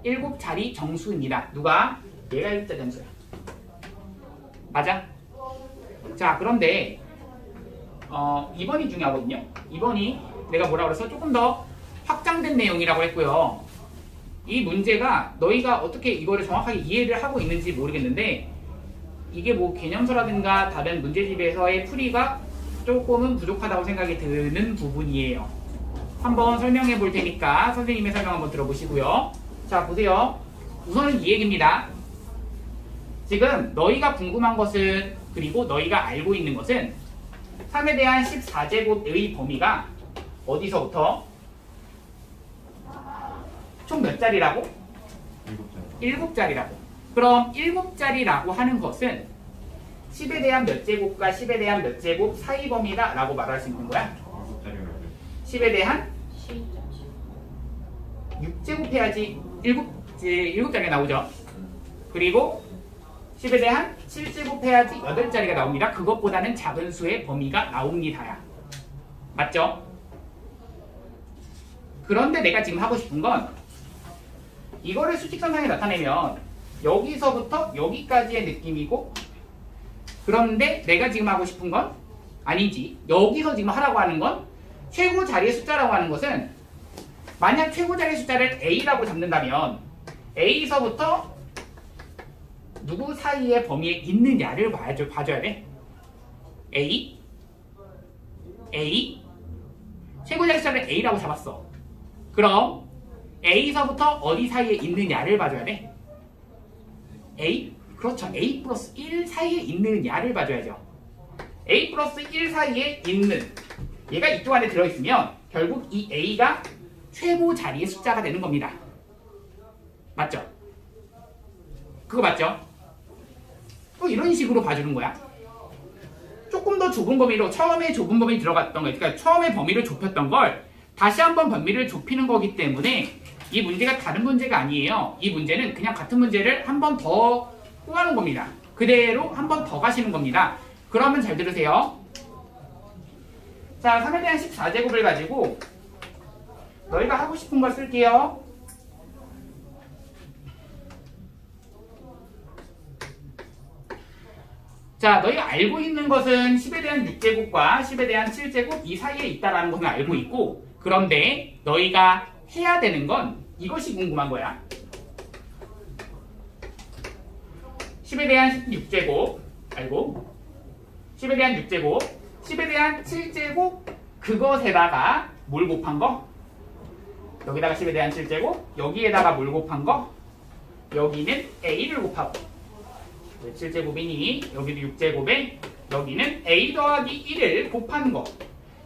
7자리 정수입니다. 누가? 얘가 7자리 정수야. 맞아? 자, 그런데 2번이 중요하거든요. 2번이 내가 뭐라고 그래서 조금 더 확장된 내용이라고 했고요. 이 문제가 너희가 어떻게 이거를 정확하게 이해를 하고 있는지 모르겠는데 이게 뭐 개념서라든가 다른 문제집에서의 풀이가 조금은 부족하다고 생각이 드는 부분이에요. 한번 설명해 볼 테니까 선생님의 설명 한번 들어보시고요. 자, 보세요. 우선은 이 얘기입니다. 지금 너희가 궁금한 것은 그리고 너희가 알고 있는 것은 3에 대한 14제곱의 범위가 어디서부터? 총 몇 자리라고? 7자리라고. 그럼 7자리라고 하는 것은 10에 대한 몇 제곱과 10에 대한 몇 제곱 사이 범위다 라고 말할 수 있는 거야. 10에 대한 6제곱 해야지 7자리가 나오죠. 그리고 10에 대한 7제곱 해야지 8자리가 나옵니다. 그것보다는 작은 수의 범위가 나옵니다. 맞죠? 그런데 내가 지금 하고 싶은 건 이거를 수직선상에 나타내면 여기서부터 여기까지의 느낌이고 그런데 내가 지금 하고 싶은 건 아니지. 여기서 지금 하라고 하는 건 최고 자리의 숫자라고 하는 것은 만약 최고 자리의 숫자를 A라고 잡는다면 A서부터 누구 사이의 범위에 있느냐를 봐줘야 돼. A 최고 자리 숫자를 A라고 잡았어. 그럼 A서부터 어디 사이에 있느냐를 봐줘야 돼. A? 그렇죠. A 플러스 1 사이에 있느냐를 봐줘야죠. A 플러스 1 사이에 있는 얘가 이쪽 안에 들어있으면 결국 이 A가 최고 자리의 숫자가 되는 겁니다. 맞죠? 그거 맞죠? 또 이런 식으로 봐주는 거야. 조금 더 좁은 범위로 처음에 좁은 범위 들어갔던 거, 그러니까 처음에 범위를 좁혔던 걸 다시 한번 범위를 좁히는 거기 때문에 이 문제가 다른 문제가 아니에요. 이 문제는 그냥 같은 문제를 한 번 더 구하는 겁니다. 그대로 한 번 더 가시는 겁니다. 그러면 잘 들으세요. 자, 3에 대한 14제곱을 가지고 너희가 하고 싶은 걸 쓸게요. 자, 너희가 알고 있는 것은 10에 대한 6제곱과 10에 대한 7제곱 이 사이에 있다는 것은 알고 있고, 그런데 너희가 해야 되는 건 이것이 궁금한 거야. 10에 대한 6제곱 알고, 10에 대한 6제곱, 10에 대한 7제곱 그것에다가 뭘 곱한 거? 여기다가 10에 대한 7제곱, 여기에다가 뭘 곱한 거? 여기는 A를 곱하고, 7제곱이니 여기도 6제곱에 여기는 A 더하기 1을 곱하는 거.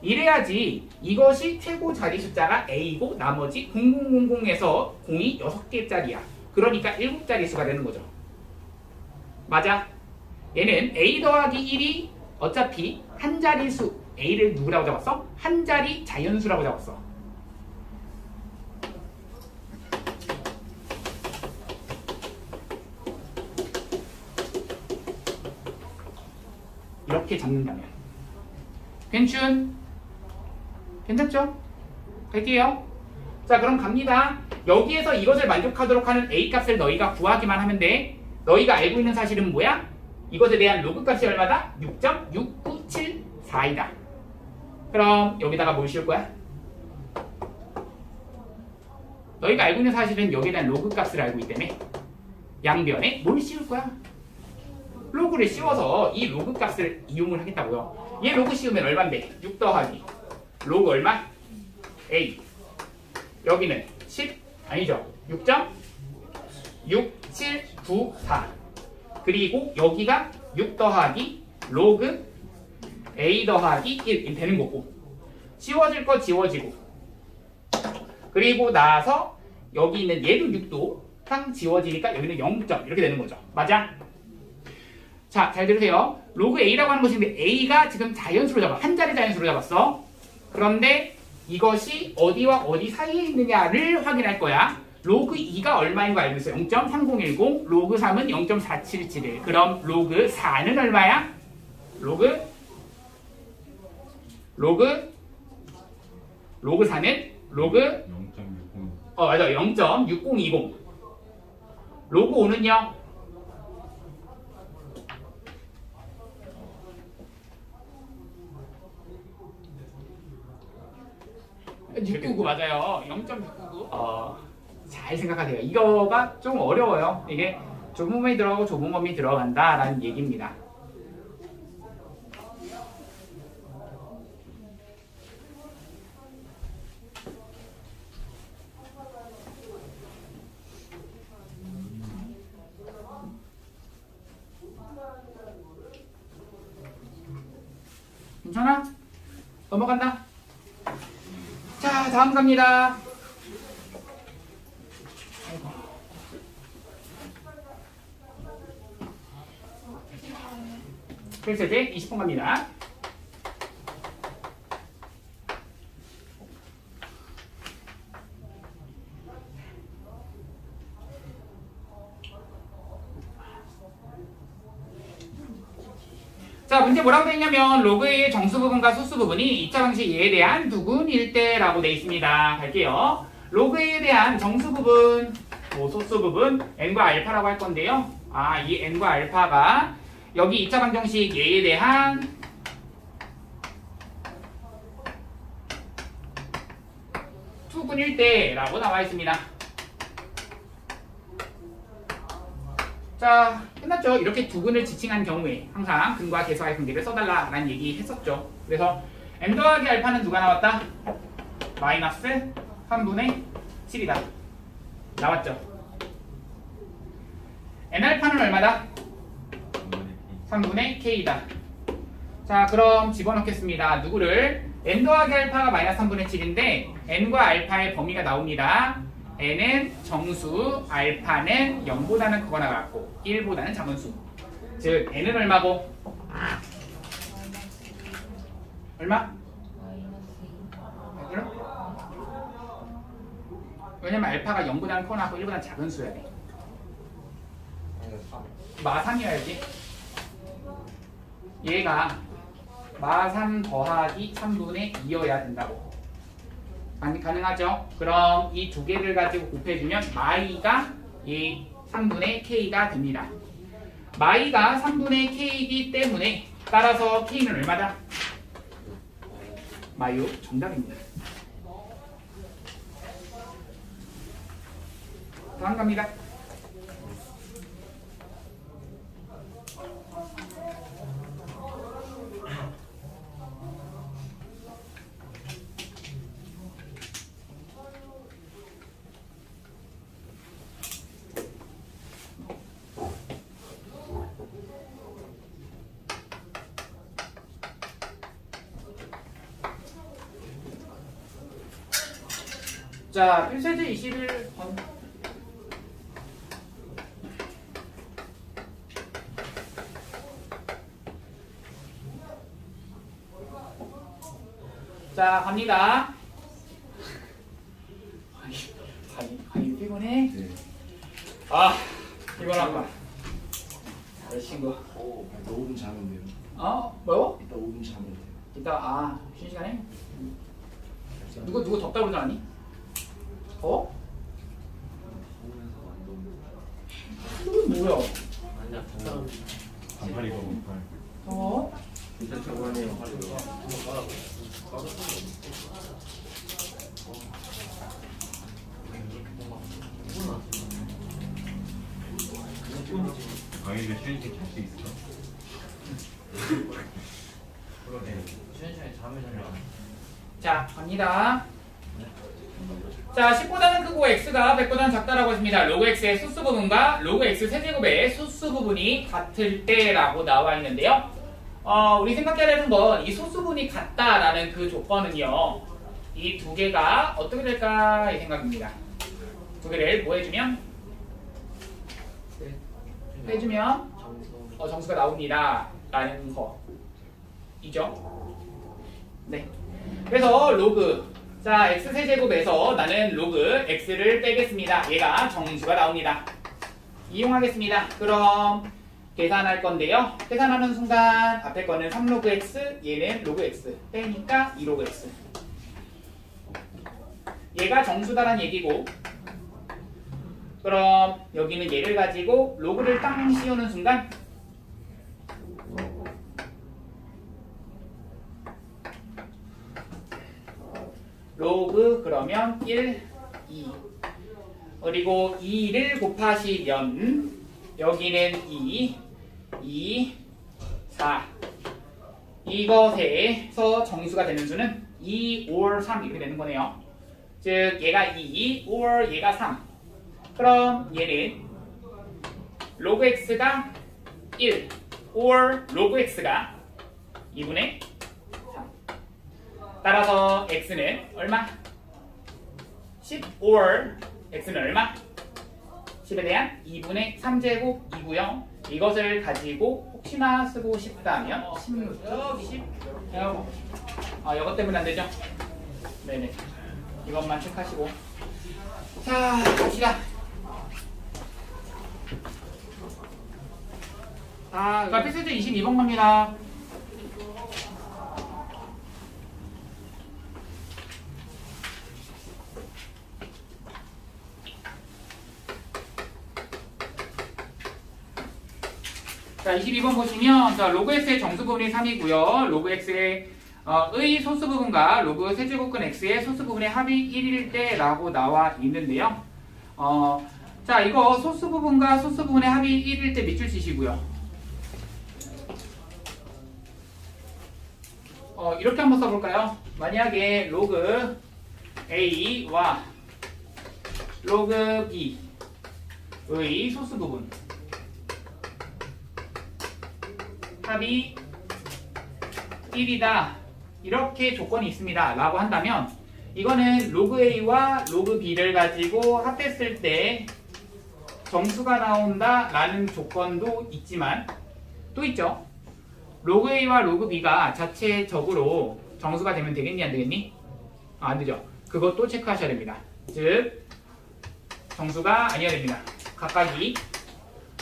이래야지 이것이 최고 자리 숫자가 A고 나머지 0000에서 0이 6개짜리야. 그러니까 7자리 수가 되는 거죠. 맞아? 얘는 A 더하기 1이 어차피 한 자리 수, A를 누구라고 적었어? 한 자리 자연수라고 적었어. 이렇게 잡는다면 괜찮죠? 갈게요. 자, 그럼 갑니다. 여기에서 이것을 만족하도록 하는 A 값을 너희가 구하기만 하면 돼. 너희가 알고 있는 사실은 뭐야? 이것에 대한 로그 값이 얼마다? 6.6974이다. 그럼 여기다가 뭘 씌울 거야? 너희가 알고 있는 사실은 여기에 대한 로그 값을 알고 있기 때문에 양변에 뭘 씌울 거야? 로그를 씌워서 이 로그 값을 이용을 하겠다고요. 얘 로그 씌우면 얼마인데? 6 더하기 로그 얼마? A. 여기는 10 아니죠? 6.6794. 그리고 여기가 6 더하기 로그 A 더하기 1이 되는 거고, 지워질 거 지워지고, 그리고 나서 여기 있는 얘도 6도 상 지워지니까 여기는 0점 이렇게 되는 거죠. 맞아? 자, 잘 들으세요. 로그 A라고 하는 것인데 A가 지금 자연수로 잡아. 한 자리 자연수로 잡았어. 그런데 이것이 어디와 어디 사이에 있느냐를 확인할 거야. 로그 2가 얼마인 거 알고 있어요? 0.3010. 로그 3은 0.4771. 그럼 로그 4는 얼마야? 로그 4는 로그 0.60. 맞아. 0.6020. 로그 5는요? 699 맞아요. 0.699. 잘 생각하세요. 이거가 좀 어려워요. 이게 좁은 범위 들어가고 좁은 범위 들어간다라는 얘기입니다. 괜찮아? 넘어간다. 자, 다음 갑니다. 그래서 이제 20번 갑니다. 자, 문제 뭐라고 되어 있냐면 로그의 정수 부분과 소수 부분이 2차 방식 A에 대한 두근일 때라고 되어 있습니다. 갈게요. 로그 A에 대한 정수 부분, 소수 부분 n과 알파라고 할 건데요. 이 n과 알파가 여기 2차 방정식 A에 대한 두근일 때라고 나와 있습니다. 자, 끝났죠? 이렇게 두근을 지칭한 경우에 항상 근과 계수의 관계를 써달라라는 얘기 했었죠. 그래서 n 더하기 알파는 누가 나왔다? 마이너스 3분의 7이다. 나왔죠? n 알파는 얼마다? 3분의 k이다. 자, 그럼 집어넣겠습니다. 누구를? n 더하기 알파가 마이너스 3분의 7인데 n과 알파의 범위가 나옵니다. n은 정수, 알파는 0보다는 크거나 같고 1보다는 작은 수. 즉 n은 얼마고? 얼마? 그럼? 왜냐면 알파가 0보다는 크거나 같고 1보다는 작은 수여야 돼. 마3이어야지. 얘가 마3 더하기 3분의 2여야 된다고. 가능하죠? 그럼 이 두 개를 가지고 곱해주면 마이가 이 3분의 k가 됩니다. 마이가 3분의 k이기 때문에 따라서 k는 얼마다? 마유 정답입니다. 다음 갑니다. 자, 필세제 21번. 자, 갑니다. 아니, 피곤해? 네. 아, 피곤하구나. 내 친구. 오, 나 5분 자면 돼요. 뭐요? 이따 5분 자면 돼요. 이따, 쉬는 시간에? 누구 덥다 그러지 않니? 어? 이건 뭐야? 반팔이고 반팔. 어? 일단 저번에 강의를 쉬는 시간 잘수 있을까? 자, 갑니다. 자, 10보다는 크고 x가 100보다는 작다라고 했습니다. 로그 x의 소수 부분과 로그 x 세제곱의 소수 부분이 같을 때라고 나와 있는데요. 우리 생각해야 되는 건 이 소수 부분이 같다라는 그 조건은요. 이 두 개가 어떻게 될까 이 생각입니다. 두 개를 뭐 해주면? 해주면 정수가 나옵니다. 라는 거이죠. 네. 그래서 로그 자 x세제곱에서 나는 로그 x를 빼겠습니다. 얘가 정수가 나옵니다. 이용하겠습니다. 그럼 계산할 건데요. 계산하는 순간 앞에 거는 3로그 x 얘는 로그 x 빼니까 2로그 x 얘가 정수다란 얘기고 그럼 여기는 얘를 가지고 로그를 땅 씌우는 순간 로그 그러면 1, 2 그리고 2를 곱하시면 여기는 2, 2, 4 이것에서 정수가 되는 수는 2, 5, 3 이렇게 되는 거네요. 즉 얘가 2, 5, 얘가 3 그럼 얘는 로그 x가 1, 5 로그 x가 2분의 3 따라서 x는 얼마? 15 x는 얼마? 10에 대한 2분의 3제곱이고요. 이것을 가지고 혹시나 쓰고 싶다면 16, 10 이것 때문에 안 되죠? 네네 이것만 체크하시고 자 갑시다. 자 필수제 22번 갑니다. 자, 22번 보시면 자, 로그 x의 정수 부분이 3이고요. 로그 x의 의 소수 부분과 로그 세제곱근 x의 소수 부분의 합이 1일 때라고 나와 있는데요. 자, 이거 소수 부분과 소수 부분의 합이 1일 때 밑줄 치시고요. 이렇게 한번 써볼까요? 만약에 로그 a와 로그 b의 소수 부분 합이 1이다 이렇게 조건이 있습니다 라고 한다면 이거는 로그 A와 로그 B를 가지고 합했을 때 정수가 나온다 라는 조건도 있지만 또 있죠. 로그 A와 로그 B가 자체적으로 정수가 되면 되겠니 안 되겠니? 안 되죠. 그것도 체크하셔야 됩니다. 즉 정수가 아니어야 됩니다. 각각이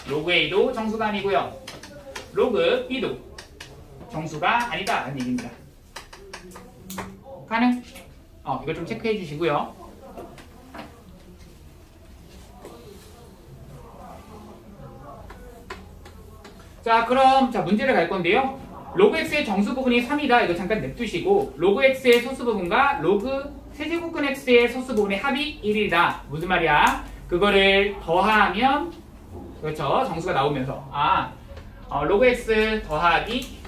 로그 A도 정수가 아니고요. 로그 B도 정수가 아니다 라는 얘기입니다. 가능? 이거 좀 체크해 주시고요. 자, 그럼 문제를 갈 건데요. 로그 x의 정수 부분이 3이다. 이거 잠깐 냅두시고 로그 x의 소수 부분과 로그 세제곱근 x의 소수 부분의 합이 1이다. 무슨 말이야? 그거를 더하면 그렇죠. 정수가 나오면서 로그 x 더하기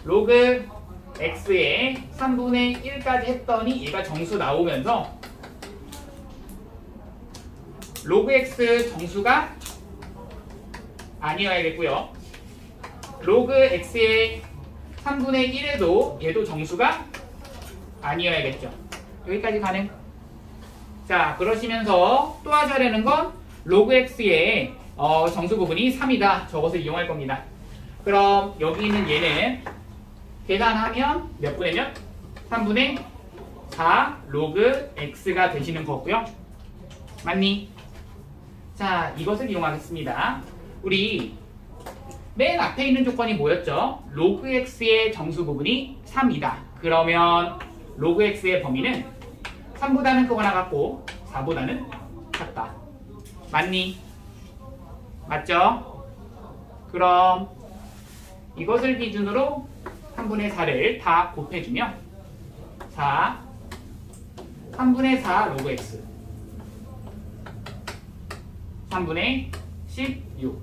로그 x의 3분의 1까지 했더니 얘가 정수 나오면서 로그 x 정수가 아니어야겠고요. 로그 x의 3분의 1에도 얘도 정수가 아니어야겠죠. 여기까지 가능? 자, 그러시면서 또 하셔야 되는 건 로그 x의 정수 부분이 3이다. 저것을 이용할 겁니다. 그럼 여기 있는 얘는 계산하면 몇 분의 몇? 3분의 4 로그 x가 되시는 거고요. 맞니? 자, 이것을 이용하겠습니다. 우리 맨 앞에 있는 조건이 뭐였죠? 로그 x의 정수 부분이 3이다. 그러면 로그 x의 범위는 3보다는 크거나 같고 4보다는 작다. 맞니? 맞죠? 그럼 이것을 기준으로 3분의 4를 다 곱해주면 3분의 4 로그 x 3분의 16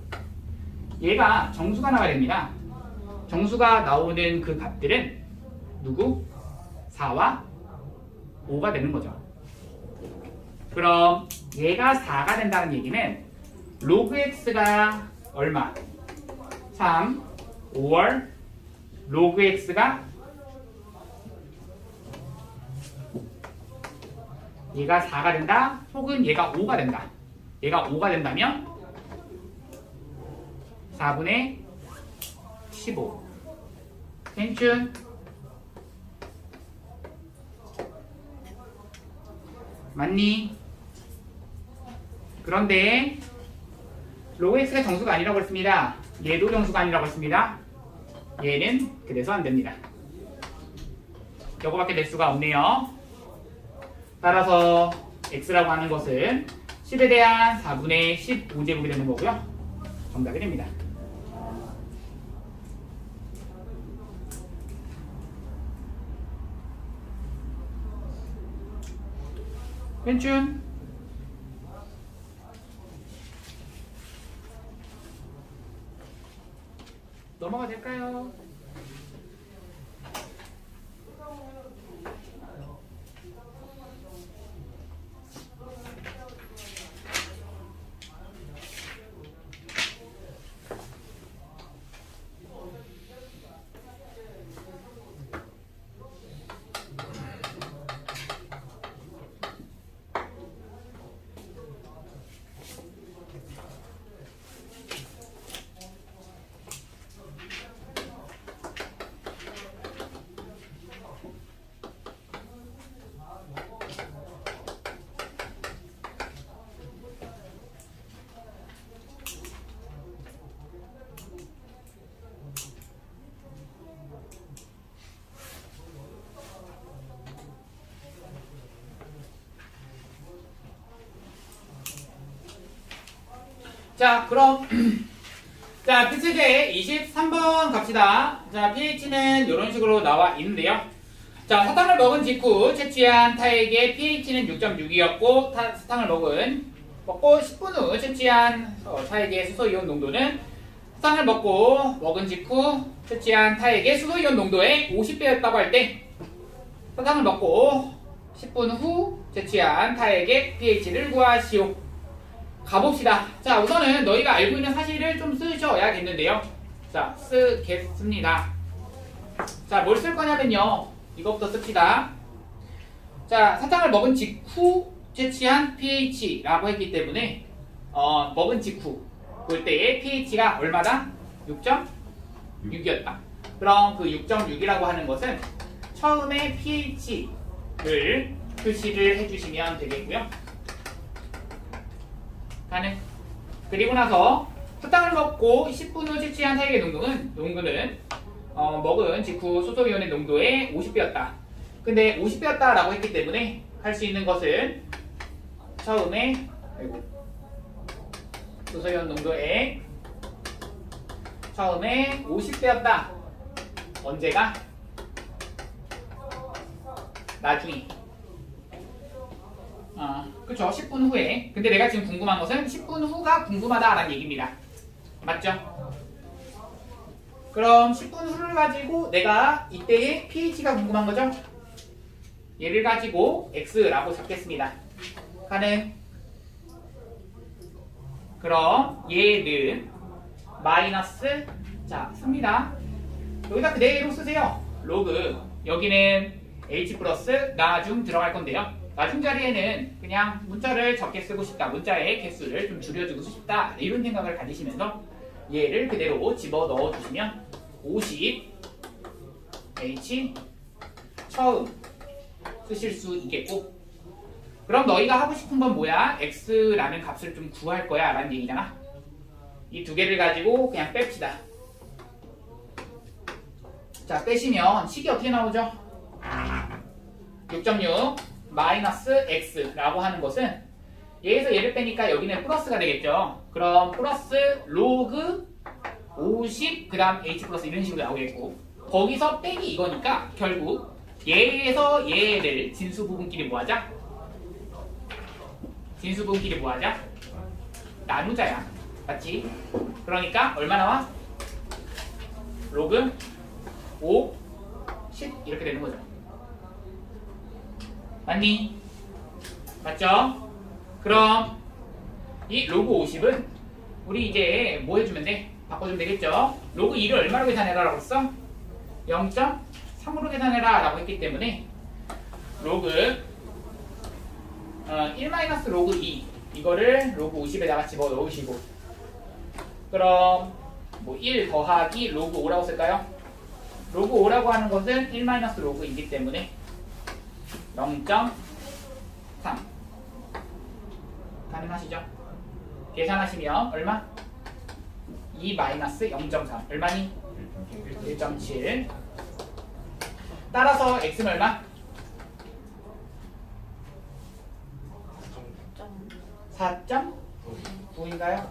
얘가 정수가 나와야 됩니다. 정수가 나오는 그 값들은 누구? 4와 5가 되는 거죠. 그럼 얘가 4가 된다는 얘기는 로그 x가 얼마? 3, 5월 로그 x가 얘가 4가 된다 혹은 얘가 5가 된다. 얘가 5가 된다면 4분의 15 괜춘? 맞니? 그런데 로그 x가 정수가 아니라고 했습니다. 얘도 정수가 아니라고 했습니다. 얘는 그래서 안 됩니다. 요거밖에 낼 수가 없네요. 따라서 x라고 하는 것은 10에 대한 4분의 15제곱이 되는 거고요. 정답이 됩니다. 괜춘? 넘어가 될까요? 자, 그럼 자, 필수제 23번 갑시다. 자, pH는 이런 식으로 나와 있는데요. 자, 사탕을 먹은 직후 채취한 타액의 pH는 6.6이었고 사탕을 먹고 10분 후 채취한 타액의 수소이온 농도는 사탕을 먹은 직후 채취한 타액의 수소이온 농도의 50배였다고 할 때 사탕을 먹고 10분 후 채취한 타액의 pH를 구하시오. 가봅시다. 자, 우선은 너희가 알고 있는 사실을 좀 쓰셔야겠는데요. 자, 쓰겠습니다. 자, 뭘 쓸 거냐면요. 이것부터 씁시다. 자, 사탕을 먹은 직후 채취한 pH라고 했기 때문에 먹은 직후 볼 때의 pH가 얼마다? 6.6이었다. 그럼 그 6.6이라고 하는 것은 처음에 pH를 표시를 해주시면 되겠고요. 가능. 그리고 나서 사탕을 먹고 10분 후 채취한 사육의 농도는 먹은 직후 소소이온의 농도의 50배였다. 근데 50배였다 라고 했기 때문에 할 수 있는 것은 처음에 소소이온 농도의 처음에 50배였다. 언제가? 나중에. 그쵸. 10분 후에. 근데 내가 지금 궁금한 것은 10분 후가 궁금하다라는 얘기입니다. 맞죠? 그럼 10분 후를 가지고 내가 이때의 pH가 궁금한 거죠? 얘를 가지고 x라고 잡겠습니다. 가능. 그럼 얘는 마이너스, 자, 씁니다. 여기다 그대로 쓰세요. 로그. 여기는 h 플러스 나중 들어갈 건데요. 나중 자리에는 그냥 문자를 적게 쓰고 싶다. 문자의 개수를 좀 줄여주고 싶다. 이런 생각을 가지시면서 얘를 그대로 집어 넣어 주시면 50 h 처음 쓰실 수 있겠고, 그럼 너희가 하고 싶은 건 뭐야? x라는 값을 좀 구할 거야 라는 얘기잖아. 이 두 개를 가지고 그냥 뺍시다. 자, 빼시면 식이 어떻게 나오죠? 6.6 마이너스 x라고 하는 것은 얘에서 얘를 빼니까 여기는 플러스가 되겠죠. 그럼 플러스 로그 50 그 다음 h 플러스 이런 식으로 나오겠고, 거기서 빼기 이거니까 결국 얘에서 얘를 진수 부분끼리 뭐하자? 진수 부분끼리 뭐하자? 나누자야. 맞지? 그러니까 얼마 나와? 로그 5 10 이렇게 되는 거죠. 맞니? 맞죠? 그럼 이 로그 50은 우리 이제 뭐 해주면 돼? 바꿔주면 되겠죠? 로그 2를 얼마로 계산해라 라고 했어? 0.3으로 계산해라 라고 했기 때문에 로그 1 로그 2 이거를 로그 50에다가 집어 넣으시고, 그럼 뭐 1 더하기 로그 5라고 쓸까요? 로그 5라고 하는 것은 1 로그이기 때문에 0.3 가능하시죠? 계산하시면 얼마? 2 마이너스 0.3 얼마니? 1.7. 따라서 x는 얼마? 4.9인가요?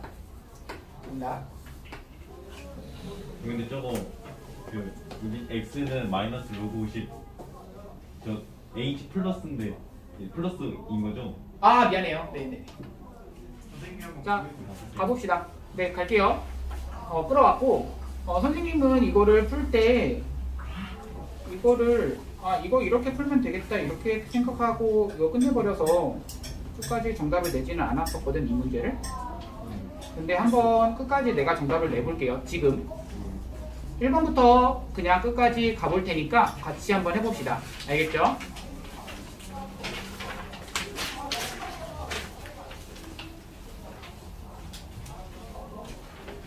정답. 근데 저거 그 x는 마이너스 로그 50, 저 h 플러스인데 플러스인 거죠? 아, 미안해요. 네네. 선생님 한번 자, 보여주세요. 가봅시다. 네, 갈게요. 끌어왔고, 선생님은 이거를 풀 때 이거를 이거 이렇게 풀면 되겠다 이렇게 생각하고 이거 끝내버려서 끝까지 정답을 내지는 않았었거든, 이 문제를. 근데 한번 끝까지 내가 정답을 내볼게요. 지금 1번부터 그냥 끝까지 가볼 테니까 같이 한번 해봅시다. 알겠죠?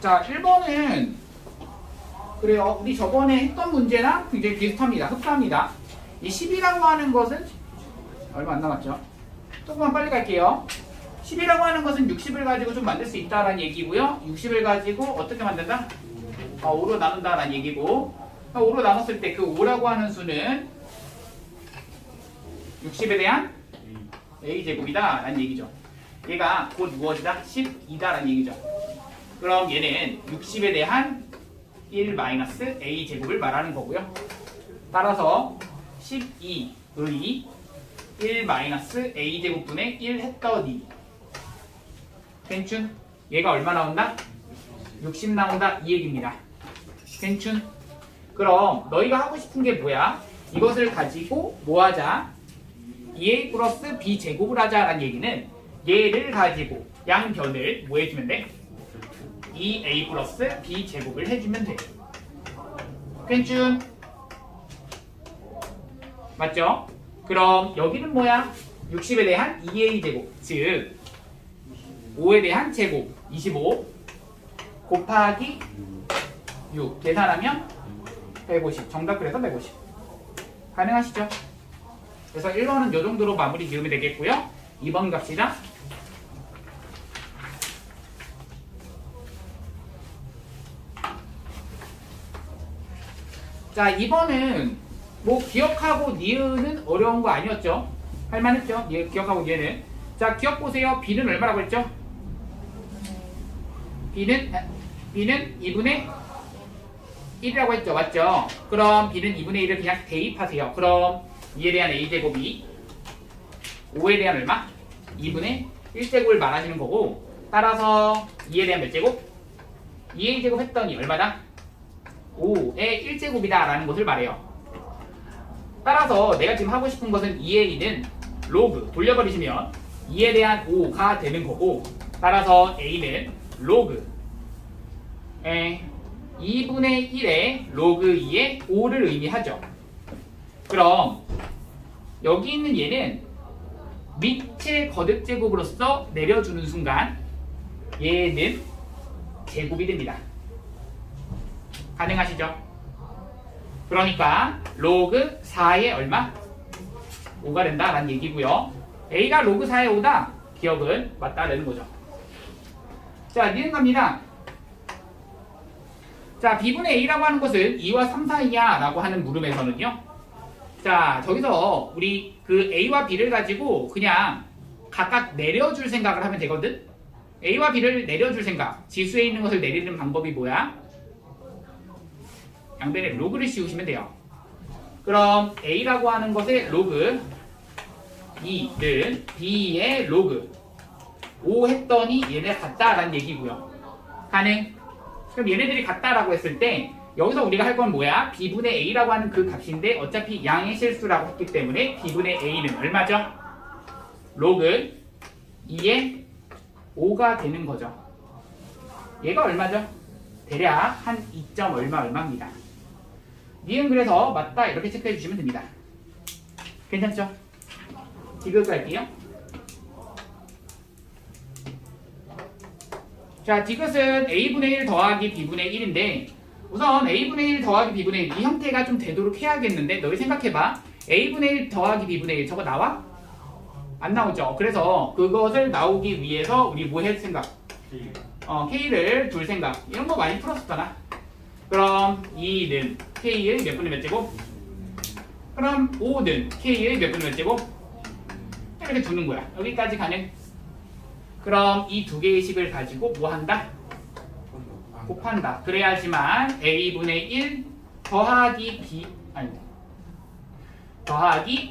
자, 1번은 그래요. 우리 저번에 했던 문제랑 굉장히 비슷합니다. 흡사합니다. 이 10이라고 하는 것은 얼마 안 남았죠? 조금만 빨리 갈게요. 10이라고 하는 것은 60을 가지고 좀 만들 수 있다라는 얘기고요. 60을 가지고 어떻게 만든다? 5로 나눈다라는 얘기고, 5로 나눴을 때 그 5라고 하는 수는 60에 대한 a제곱이다 라는 얘기죠. 얘가 곧 무엇이다? 12다라는 얘기죠. 그럼 얘는 60에 대한 1-a제곱을 말하는 거고요. 따라서 12의 1-a제곱분의 1 했더니 괜춘? 얘가 얼마 나온다? 60 나온다 이 얘기입니다. 괜춘? 그럼 너희가 하고 싶은 게 뭐야? 이것을 가지고 뭐 하자? 2a 플러스 b제곱을 하자 라는 얘기는 얘를 가지고 양변을 뭐 해주면 돼? 2a 플러스 b제곱을 해주면 돼. 괜춘? 맞죠? 그럼 여기는 뭐야? 60에 대한 2a 제곱, 즉 5에 대한 제곱 25 곱하기 6 계산하면 150. 정답 그래서 150. 가능하시죠? 그래서 1번은 이 정도로 마무리 지으면 되겠고요. 2번 갑시다. 자, 2번은 뭐 기억하고 니은은 어려운 거 아니었죠? 할만했죠? 기억하고 니은은. 자, 기억 보세요. b는 얼마라고 했죠? b는 2분의 1이라고 했죠? 맞죠? 그럼 b는 2분의 1을 그냥 대입하세요. 그럼 2에 대한 a제곱이 5에 대한 얼마? 2분의 1제곱을 말하시는 거고, 따라서 2에 대한 몇 제곱? 2a제곱 했더니 얼마다? 5의 1제곱이다 라는 것을 말해요. 따라서 내가 지금 하고 싶은 것은 2a는 로그 돌려버리시면 2에 대한 5가 되는 거고, 따라서 a는 로그 2분의 1의 로그 2의 5를 의미하죠. 그럼 여기 있는 얘는 밑의 거듭제곱으로서 내려주는 순간 얘는 제곱이 됩니다. 가능하시죠? 그러니까 로그 4의 얼마? 5가 된다라는 얘기고요. a가 로그 4의 5다. 기억은 맞다라는 거죠. 자, 니은 갑니다. 자, b분의 a라고 하는 것은 2와 3 사이야 라고 하는 물음에서는요. 자, 저기서 우리 그 a와 b를 가지고 그냥 각각 내려줄 생각을 하면 되거든. a와 b를 내려줄 생각. 지수에 있는 것을 내리는 방법이 뭐야? 양변에 로그를 씌우시면 돼요. 그럼 a라고 하는 것의 로그 2는 b의 로그 5 했더니 얘네 같다라는 얘기고요. 가능? 그럼 얘네들이 같다라고 했을 때 여기서 우리가 할 건 뭐야? b분의 a라고 하는 그 값인데 어차피 양의 실수라고 했기 때문에 b분의 a는 얼마죠? 로그 2의 5가 되는 거죠. 얘가 얼마죠? 대략 한 2점 얼마입니다. 니은 그래서 맞다 이렇게 체크해 주시면 됩니다. 괜찮죠? 디귿 갈게요. 자, 디귿은 a분의 1 더하기 b분의 1인데 우선 a분의 1 더하기 b분의 1 이 형태가 좀 되도록 해야겠는데 너희 생각해봐. a분의 1 더하기 b분의 1 저거 나와? 안 나오죠. 그래서 그것을 나오기 위해서 우리 뭐 할 생각? k를 둘 생각. 이런 거 많이 풀었었잖아. 그럼 2는 k의 몇 분의 몇 제곱? 그럼 5는 k의 몇 분의 몇 제곱? 이렇게 두는 거야. 여기까지 가능? 그럼 이 두 개의 식을 가지고 뭐 한다? 곱한다. 그래야지만 a분의 1 더하기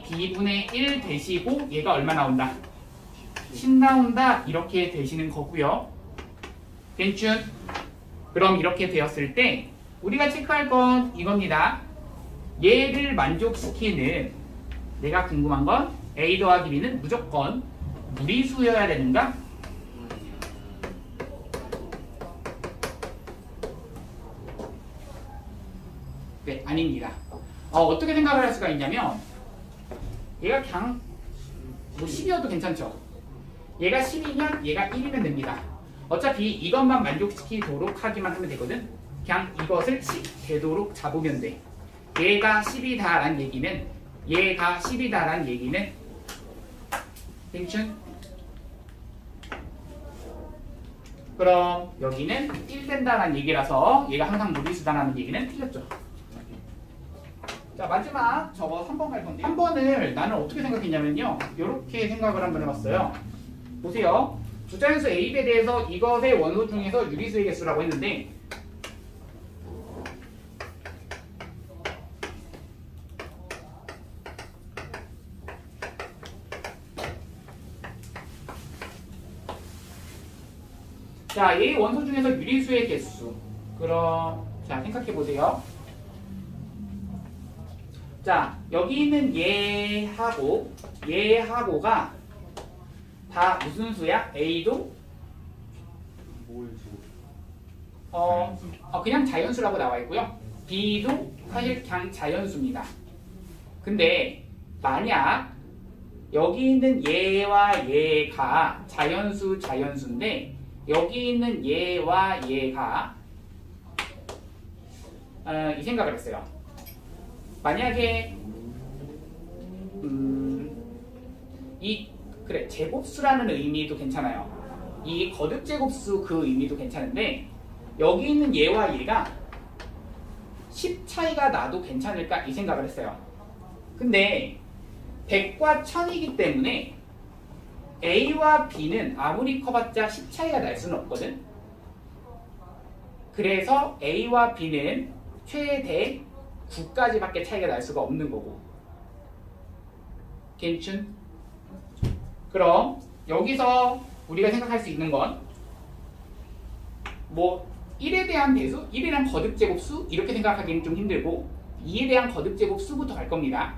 b분의 1 되시고 얘가 얼마 나온다? 10 나온다. 이렇게 되시는 거고요. 괜춘? 그럼 이렇게 되었을 때 우리가 체크할 건 이겁니다. 얘를 만족시키는 내가 궁금한 건 a 더하기 b는 무조건 무리수여야 되는가? 네, 아닙니다. 어떻게 생각을 할 수가 있냐면 얘가 그냥 뭐 10이어도 괜찮죠. 얘가 10이면 얘가 1이면 됩니다. 어차피 이것만 만족시키도록 하기만 하면 되거든. 그냥 이것을 10 되도록 잡으면 돼. 얘가 10이다라는 얘기는 얘가 10이다라는 얘기는 괜춘? 그럼 여기는 1 된다라는 얘기라서 얘가 항상 무리수다라는 얘기는 틀렸죠. 자, 마지막 저거 3번 갈 건데 3번을 나는 어떻게 생각했냐면요. 이렇게 생각을 한번 해봤어요. 보세요. 주자연수 A, B에 대해서 이것의 원소 중에서 유리수의 개수라고 했는데 자, A 원소 중에서 유리수의 개수. 그럼 자, 생각해 보세요. 자, 여기 있는 얘하고가 다 무슨 수야? A도 그냥 자연수라고 나와 있고요. B도 사실 그냥 자연수입니다. 근데 만약 여기 있는 얘와 얘가 자연수인데 여기 있는 얘와 얘가 이 생각을 했어요. 만약에 그래 제곱수라는 의미도 괜찮아요. 이 거듭 제곱수 그 의미도 괜찮은데 여기 있는 얘와 얘가 10 차이가 나도 괜찮을까 이 생각을 했어요. 근데 100과 1000이기 때문에 A와 B는 아무리 커봤자 10 차이가 날 수는 없거든. 그래서 A와 B는 최대 9까지밖에 차이가 날 수가 없는 거고. 괜춘? 그럼 여기서 우리가 생각할 수 있는 건 뭐 1에 대한 배수, 1에 대한 거듭 제곱수 이렇게 생각하기는 좀 힘들고 2에 대한 거듭 제곱수부터 갈 겁니다.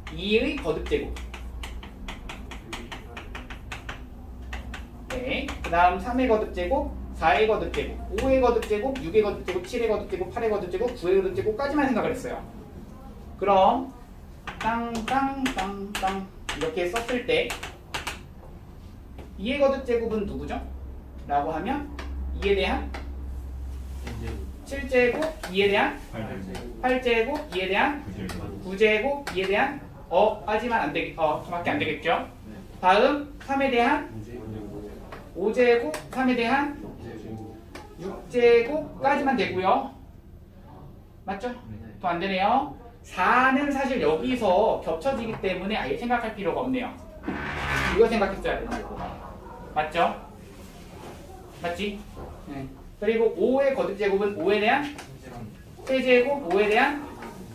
2의 거듭 제곱. 네. 그 다음 3의 거듭 제곱, 4의 거듭 제곱, 5의 거듭 제곱, 6의 거듭 제곱, 7의 거듭 제곱, 8의 거듭 제곱, 9의 거듭 제곱까지만 생각을 했어요. 그럼 땅땅땅땅 이렇게 썼을 때 2의 거듭 제곱은 누구죠? 라고 하면 2에 대한 7제곱, 2에 대한 8제곱, 2에 대한 9제곱, 2에 대한 빠지면 안 되겠, 저밖에 안 되겠죠? 다음 3에 대한 5제곱, 3에 대한 6제곱까지만 되고요. 맞죠? 또 안 되네요. 4는 사실 여기서 겹쳐지기 때문에 아예 생각할 필요가 없네요. 이거 생각했어야 되는 거고. 맞죠? 맞지? 네. 그리고 5의 거듭 제곱은 5에 대한 세제곱, 5에 대한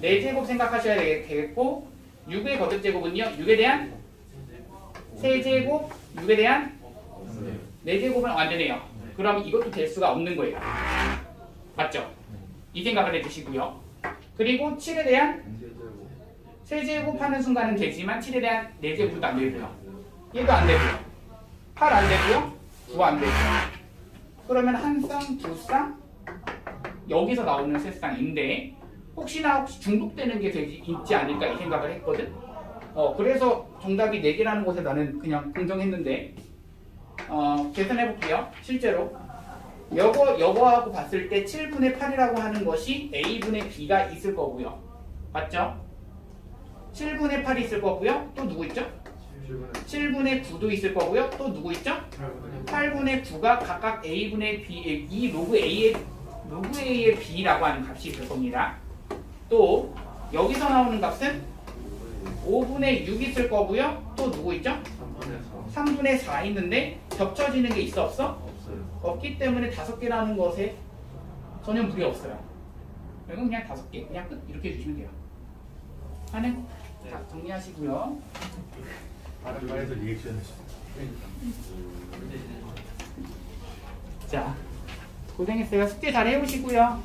4제곱 생각하셔야 되겠고 6의 거듭 제곱은요. 6에 대한 세제곱, 6에 대한 4제곱은 안 되네요. 그럼 이것도 될 수가 없는 거예요. 맞죠? 이 생각을 해주시고요. 그리고 7에 대한 세제곱 하는 순간은 되지만 7에 대한 4제곱도 안 되고요. 얘도 안 되고요. 8 안 되고요. 9 안 되고요. 그러면 한 쌍, 두 쌍 여기서 나오는 세 쌍인데 혹시나 중복되는 게 있지 않을까 이 생각을 했거든. 그래서 정답이 4개라는 것에 나는 그냥 긍정했는데 계산해 볼게요. 실제로 여거하고 봤을 때 7분의 8이라고 하는 것이 A분의 B가 있을 거고요. 맞죠? 7분의 8이 있을 거고요. 또 누구 있죠? 7분의 9도 있을 거고요. 또 누구 있죠? 8분의 9가 각각 A분의 B, 이 로그 A의 B라고 하는 값이 있을 겁니다. 또 여기서 나오는 값은 5분의 6 있을 거고요. 또 누구 있죠? 3분의 4 있는데 겹쳐지는 게 있어 없어? 없기 때문에 5개라는 것에 전혀 무리 없어요. 이건 그냥 5개, 그냥 끝 이렇게 해주시면 돼요. 하는? 자, 정리하시고요. 다른 말에서 리액션 자, 고생했어요. 숙제 잘 해오시고요.